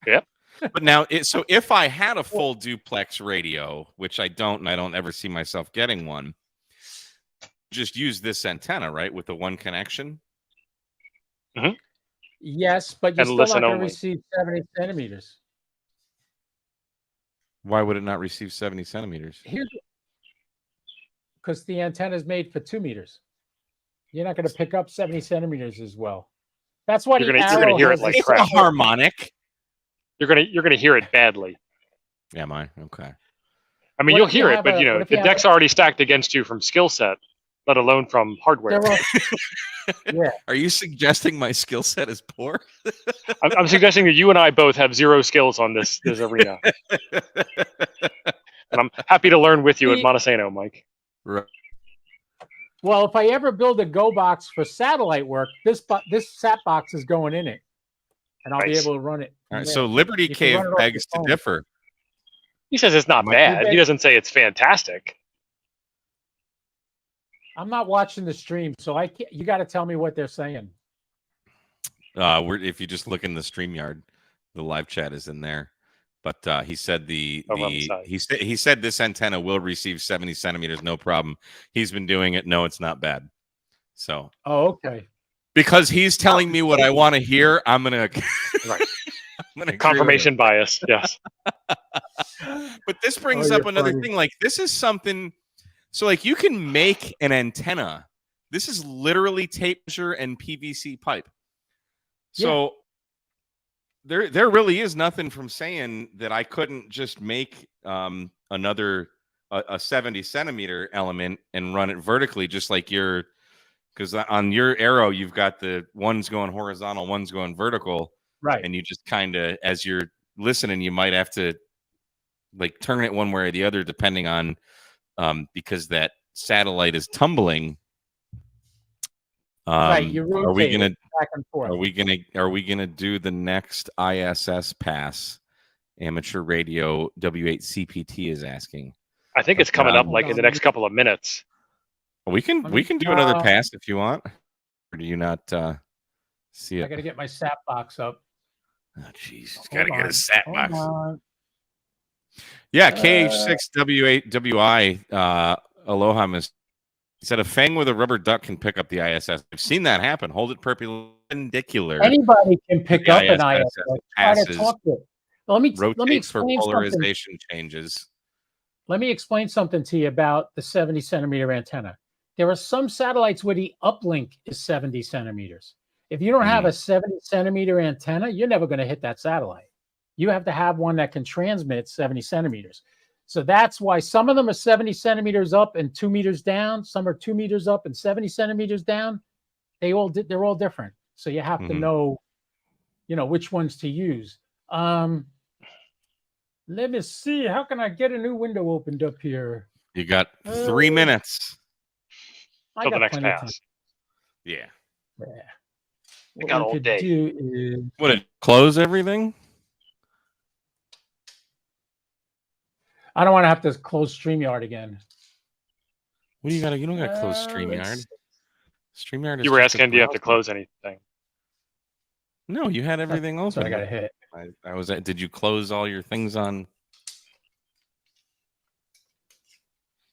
Yep. But now, so if I had a full duplex radio, which I don't, and I don't ever see myself getting one, just use this antenna, right, with the one connection? Mm-hmm. Yes, but you're still not going to receive 70 centimeters. Why would it not receive 70 centimeters? Because the antenna is made for 2 meters. You're not going to pick up 70 centimeters as well. That's why you're going to hear it like crap. It's a harmonic. You're going to hear it badly. Am I? Okay. I mean, you'll hear it, but the deck's already stacked against you from skill set, let alone from hardware. Yeah. Are you suggesting my skill set is poor? I'm suggesting that you and I both have zero skills on this arena. And I'm happy to learn with you at Montesano, Mike. Right. Well, if I ever build a Go box for satellite work, this sat box is going in it, and I'll be able to run it. All right, so Liberty Cave begs to differ. He says it's not bad. He doesn't say it's fantastic. I'm not watching the stream, so I can't. You got to tell me what they're saying. If you just look in the StreamYard, the live chat is in there. But he said he said this antenna will receive 70 centimeters, no problem. He's been doing it. No, it's not bad. So. Oh, okay. Because he's telling me what I want to hear, I'm gonna. Right. Confirmation bias. Yes. But this brings up another thing. Like, this is something. So, like, you can make an antenna. This is literally tape measure and PVC pipe. So. There really is nothing from saying that I couldn't just make another 70 centimeter element and run it vertically, just like you're Because on your arrow, you've got the one's going horizontal, one's going vertical. Right. And you just kind of, as you're listening, you might have to like turn it one way or the other, depending on, because that satellite is tumbling. Right. You're rotating back and forth. Are we gonna do the next ISS pass? Amateur radio W8CPT is asking. I think it's coming up like in the next couple of minutes. We can do another pass if you want. Or do you not see it? I got to get my sat box up. Oh, jeez. Got to get a sat box. Yeah, KH6W8WI Aloha Miss. He said a fang with a rubber duck can pick up the ISS. I've seen that happen. Hold it perpendicular. Anybody can pick up an ISS. Try to talk to it. Let me explain for polarization changes. Let me explain something to you about the 70 centimeter antenna. There are some satellites where the uplink is 70 centimeters. If you don't have a 70 centimeter antenna, you're never going to hit that satellite. You have to have one that can transmit 70 centimeters. So that's why some of them are 70 centimeters up and 2 meters down. Some are 2 meters up and 70 centimeters down. They're all different. So you have to know, which ones to use. Let me see. How can I get a new window opened up here? You got 3 minutes. Till the next pass. Yeah. I got all day. Would it close everything? I don't want to have to close StreamYard again. What do you got? You don't got to close StreamYard. StreamYard is. You were asking, do you have to close anything? No, you had everything open. So I got to hit. I was at. Did you close all your things on?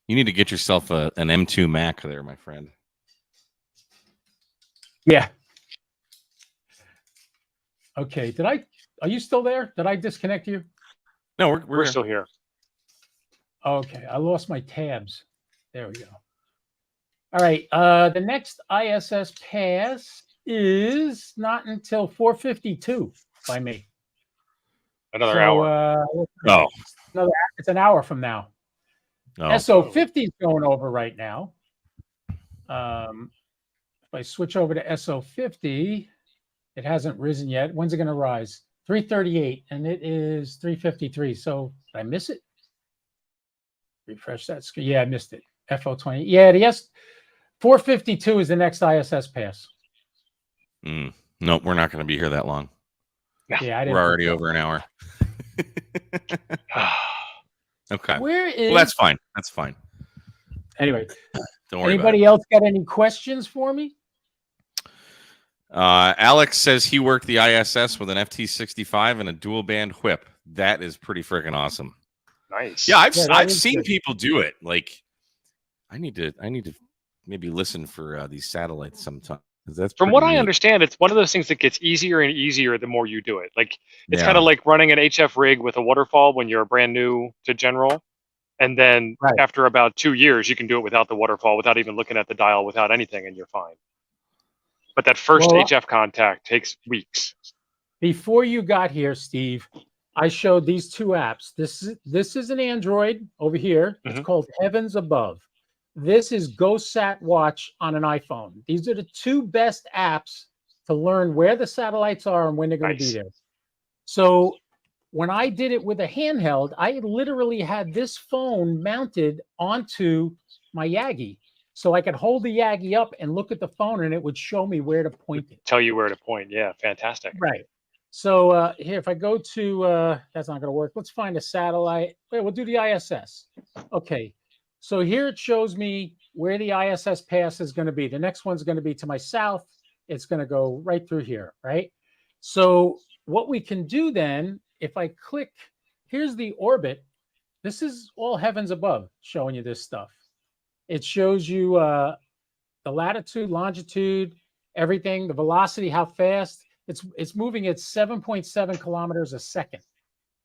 You need to get yourself an M2 Mac there, my friend. Yeah. Okay. Are you still there? Did I disconnect you? No, we're still here. Okay. I lost my tabs. There we go. All right. The next ISS pass is not until 4:52 by me. Another hour. It's an hour from now. Oh. SO50 is going over right now. If I switch over to SO50, it hasn't risen yet. When's it going to rise? 3:38, and it is 3:53. So did I miss it? Refresh that screen. Yeah, I missed it. FO20. Yeah, the 4:52 is the next ISS pass. Nope, we're not going to be here that long. Yeah, we're already over an hour. Okay. Well, that's fine. That's fine. Anyway, don't worry. Anybody else got any questions for me? Alex says he worked the ISS with an FT65 and a dual band whip. That is pretty freaking awesome. Nice. Yeah, I've seen people do it. Like, I need to maybe listen for these satellites sometime. That's from what I understand, it's one of those things that gets easier and easier the more you do it. Like, it's kind of like running an HF rig with a waterfall when you're brand new to general. And then after about 2 years, you can do it without the waterfall, without even looking at the dial, without anything, and you're fine. But that first HF contact takes weeks. Before you got here, Steve, I showed these two apps. This is an Android over here. It's called Heavens Above. This is GoSat Watch on an iPhone. These are the two best apps to learn where the satellites are and when they're going to be there. So when I did it with a handheld, I literally had this phone mounted onto my Yagi. So I could hold the Yagi up and look at the phone and it would show me where to point it. Tell you where to point. Yeah, fantastic. Right. So here, if I go to, that's not going to work. Let's find a satellite. Wait, we'll do the ISS. Okay. So here it shows me where the ISS pass is going to be. The next one's going to be to my south. It's going to go right through here, right? So what we can do then, if I click, here's the orbit. This is all Heavens Above showing you this stuff. It shows you the latitude, longitude, everything, the velocity, how fast. It's moving at 7.7 kilometers a second.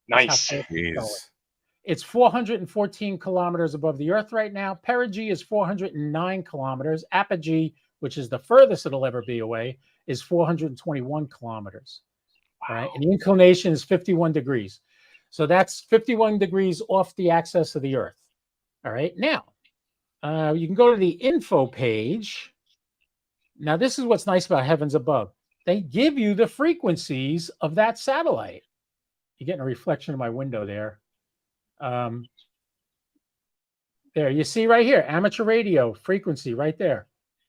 Nice. It's 414 kilometers above the Earth right now. Perigee is 409 kilometers. Apogee, which is the furthest it'll ever be away, is 421 kilometers. Wow. Right? And the inclination is 51 degrees. So that's 51 degrees off the axis of the Earth. All right. Now, you can go to the info page. Now, this is what's nice about Heavens Above. They give you the frequencies of that satellite. You're getting a reflection of my window there. There, you see right here, amateur radio frequency right there.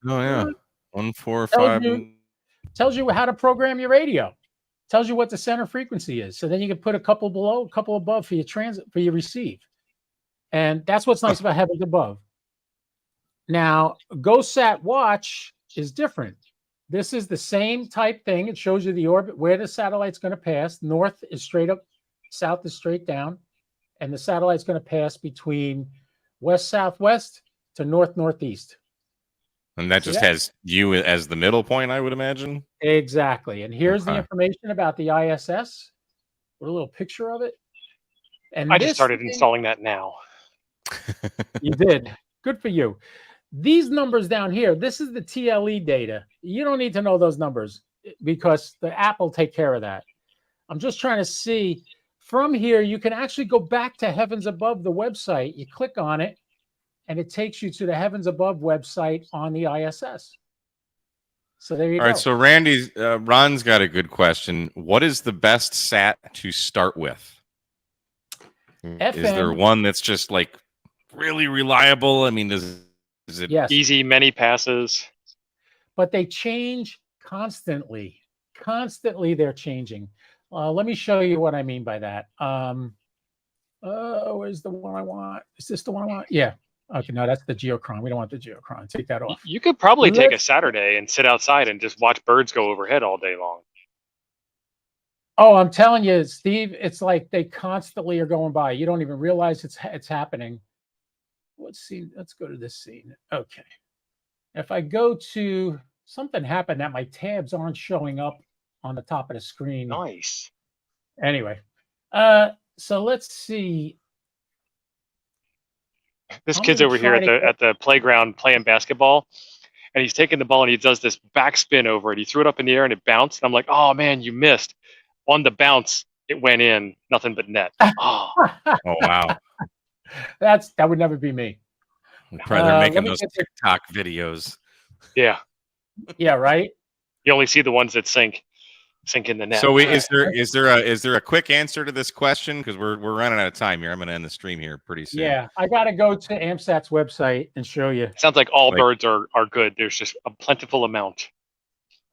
Oh, yeah. 145. Tells you how to program your radio. Tells you what the center frequency is. So then you can put a couple below, a couple above for your transit, for your receive. And that's what's nice about Heavens Above. Now, GoSat Watch is different. This is the same type thing. It shows you the orbit, where the satellite's going to pass. North is straight up, south is straight down. And the satellite's going to pass between west-southwest to north-northeast. And that just has you as the middle point, I would imagine? Exactly. And here's the information about the ISS with a little picture of it. And I just started installing that now. You did. Good for you. These numbers down here, this is the TLE data. You don't need to know those numbers because the app will take care of that. I'm just trying to see. From here, you can actually go back to Heavens Above, the website. You click on it, and it takes you to the Heavens Above website on the ISS. So there you go. All right, so Ron's got a good question. What is the best sat to start with? FM. Is there one that's just like really reliable? I mean, is it easy, many passes? But they change constantly. Constantly, they're changing. Let me show you what I mean by that. Where's the one I want? Is this the one I want? Yeah. Okay, no, that's the geochron. We don't want the geochron. Take that off. You could probably take a Saturday and sit outside and just watch birds go overhead all day long. Oh, I'm telling you, Steve, it's like they constantly are going by. You don't even realize it's happening. Let's see. Let's go to this scene. Okay. If I go to something happened that my tabs aren't showing up on the top of the screen. Nice. Anyway, so let's see. This kid's over here at the playground playing basketball, and he's taking the ball and he does this backspin over it. He threw it up in the air and it bounced. And I'm like, oh man, you missed. On the bounce, it went in, nothing but net. Oh, oh wow. That would never be me. They're making those TikTok videos. Yeah. Yeah, right. You only see the ones that sink in the net. So is there a quick answer to this question? Because we're running out of time here. I'm going to end the stream here pretty soon. Yeah, I got to go to Amsat's website and show you. It sounds like all birds are good. There's just a plentiful amount.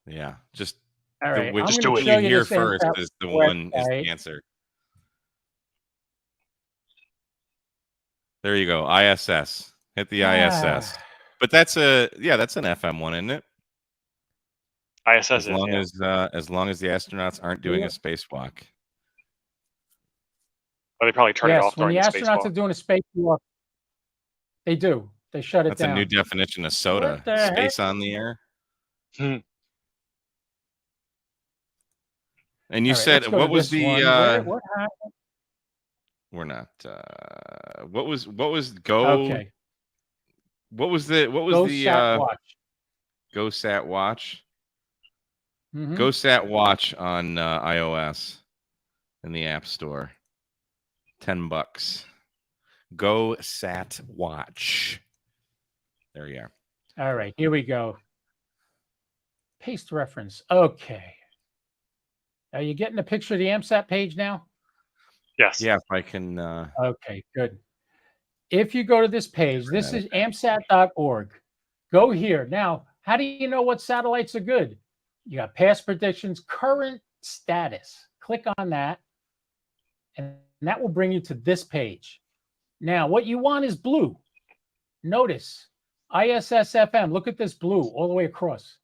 Yeah, just all right. Just do what you hear first is the one is the answer. There you go. ISS. Hit the ISS. But that's an FM one, isn't it? ISS as long as the astronauts aren't doing a spacewalk. Well, they probably turn it off during the spacewalk. When the astronauts are doing a spacewalk, they do. They shut it down. That's a new definition of soda. Space on the air. And you said what was the what happened? We're not what was go okay. What was the Watch. GoSat Watch? Mm-hmm. GoSat Watch on iOS in the App Store. $10. GoSat Watch. There you are. All right, here we go. Paste reference. Okay. Are you getting a picture of the Amsat page now? Yes. Yeah, if I can. Okay, good. If you go to this page, this is amsat.org. Go here. Now, how do you know what satellites are good? You got past predictions, current status. Click on that, and that will bring you to this page. Now, what you want is blue. Notice ISS FM. Look at this blue all the way across.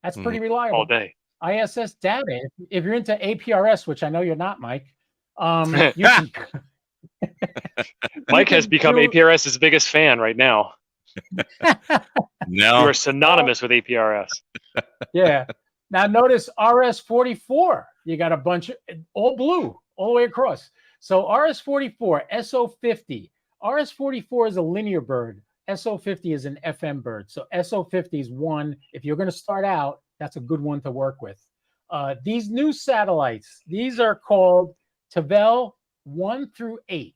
That's pretty reliable. All day. ISS data. If you're into APRS, which I know you're not, Mike, you can. Mike has become APRS's biggest fan right now. No, you are synonymous with APRS. Yeah. Now notice RS-44. You got a bunch of all blue all the way across. So RS-44, SO-50. RS-44 is a linear bird. SO-50 is an FM bird. So SO-50 is one. If you're going to start out, that's a good one to work with. These new satellites, these are called Tavel 1 through 8.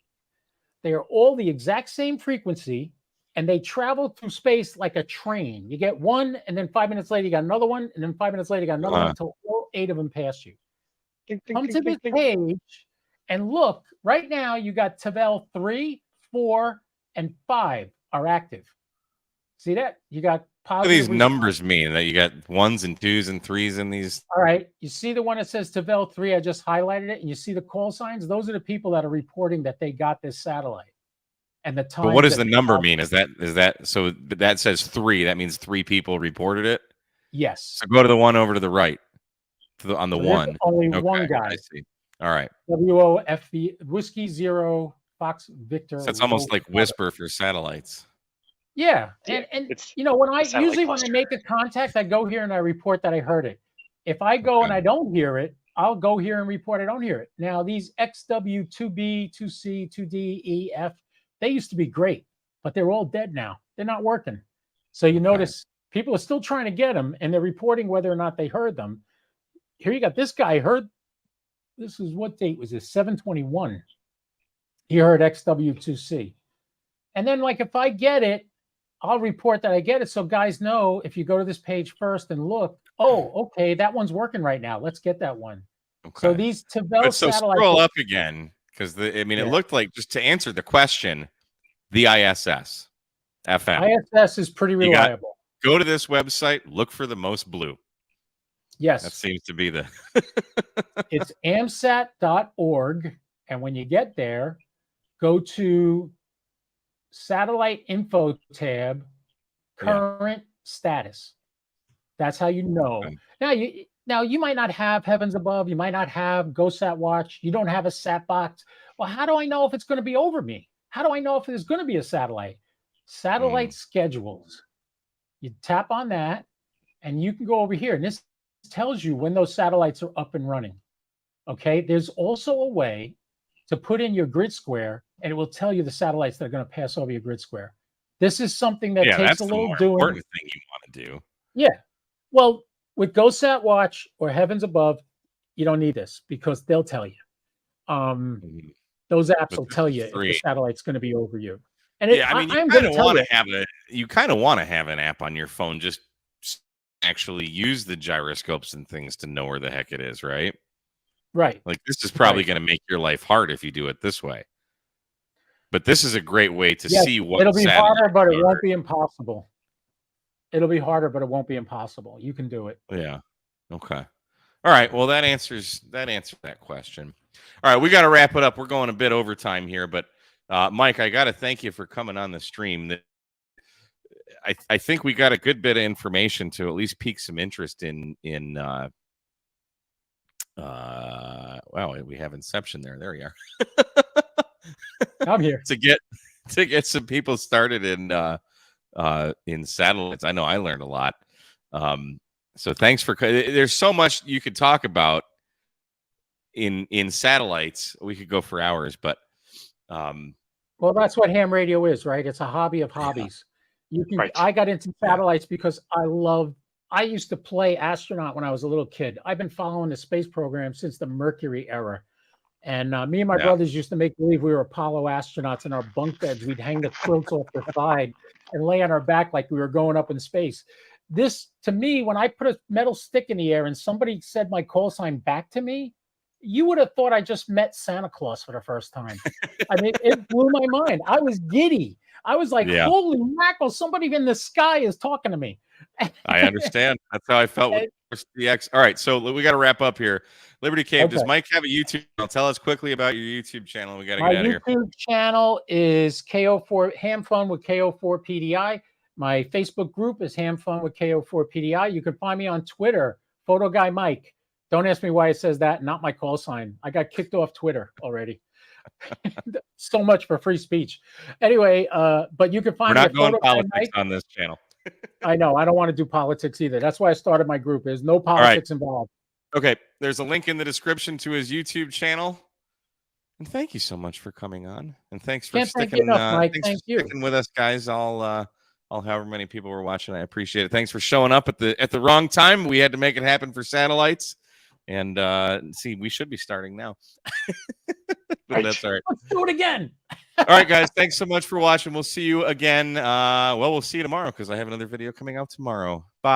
They are all the exact same frequency, and they travel through space like a train. You get one, and then 5 minutes later, you got another one, and then 5 minutes later, you got another one until all 8 of them pass you. Come to this page and look. Right now, you got Tavel 3, 4, and 5 are active. See that? You got positive. What do these numbers mean? That you got 1s and 2s and 3s in these? All right. You see the one that says Tavel 3? I just highlighted it. And you see the call signs? Those are the people that are reporting that they got this satellite. And the time. But what does the number mean? Is that so? That says 3. That means 3 people reported it. Yes. So go to the one over to the right, on the one. Only one guy. I see. All right. WOFV Whiskey 0 Fox Victor. So that's almost like Whisper for satellites. Yeah, and you know, when I make a contact, I go here and I report that I heard it. If I go and I don't hear it, I'll go here and report I don't hear it. Now these XW, 2B, 2C, 2D, E, F, they used to be great, but they're all dead now. They're not working. So you notice people are still trying to get them, and they're reporting whether or not they heard them. Here you got this guy heard. This is what date was this? 7/21. He heard XW2C, and then like if I get it, I'll report that I get it so guys know if you go to this page first and look, oh, okay, that one's working right now. Let's get that one. Okay. So these Tavel satellites. Scroll up again because it looked like, just to answer the question, the ISS FM. ISS is pretty reliable. Go to this website, look for the most blue. Yes. That seems to be the. It's amsat.org. And when you get there, go to satellite info tab, current status. That's how you know. Okay. Now you might not have Heavens Above, you might not have GoSat Watch, you don't have a sat box. Well, how do I know if it's going to be over me? How do I know if there's going to be a satellite? Satellite schedules. You tap on that and you can go over here, and this tells you when those satellites are up and running. Okay, there's also a way to put in your grid square, and it will tell you the satellites that are going to pass over your grid square. This is something that takes a little doing. Important thing you want to do. Yeah. Well, with GoSat Watch or Heavens Above, you don't need this because they'll tell you. Those apps will tell you if the satellite's going to be over you. And you kind of want to have an app on your phone, just actually use the gyroscopes and things to know where the heck it is, right? Right. Like this is probably going to make your life hard if you do it this way. But this is a great way to see what. It'll be harder, but it won't be impossible. It'll be harder, but it won't be impossible. You can do it. Yeah. Okay. All right. Well, that answers that question. All right, we got to wrap it up. We're going a bit over time here, but Mike, I got to thank you for coming on the stream. I think we got a good bit of information to at least pique some interest in wow, we have Inception there. There we are. I'm here to get some people started in satellites. I know I learned a lot. So thanks for. There's so much you could talk about in satellites. We could go for hours, but well, that's what ham radio is, right? It's a hobby of hobbies. You can. Right. I got into satellites because I used to play astronaut when I was a little kid. I've been following the space program since the Mercury era. And me and my brothers used to make believe we were Apollo astronauts in our bunk beds. We'd hang the quilts off the side and lay on our back like we were going up in space. This, to me, when I put a metal stick in the air and somebody said my call sign back to me, you would have thought I just met Santa Claus for the first time. I mean, it blew my mind. I was giddy. I was like, holy mackerel, somebody in the sky is talking to me. I understand. That's how I felt with DX. All right, so we got to wrap up here. Liberty Cave, does Mike have a YouTube channel? Tell us quickly about your YouTube channel. We got to get out of here. My YouTube channel is KO4 Ham Fun with KO4PDI. My Facebook group is Ham Fun with KO4PDI. You can find me on Twitter, Photo Guy Mike. Don't ask me why it says that, not my call sign. I got kicked off Twitter already. So much for free speech. Anyway, but you can find me. We're not going politics on this channel. I know. I don't want to do politics either. That's why I started my group. There's no politics involved. Okay. There's a link in the description to his YouTube channel. And thank you so much for coming on. And thanks for sticking with us, guys. All however many people were watching. I appreciate it. Thanks for showing up at the wrong time. We had to make it happen for satellites. And see, we should be starting now. But that's all right. Let's do it again. All right, guys. Thanks so much for watching. We'll see you again. Well, we'll see you tomorrow because I have another video coming out tomorrow. Bye.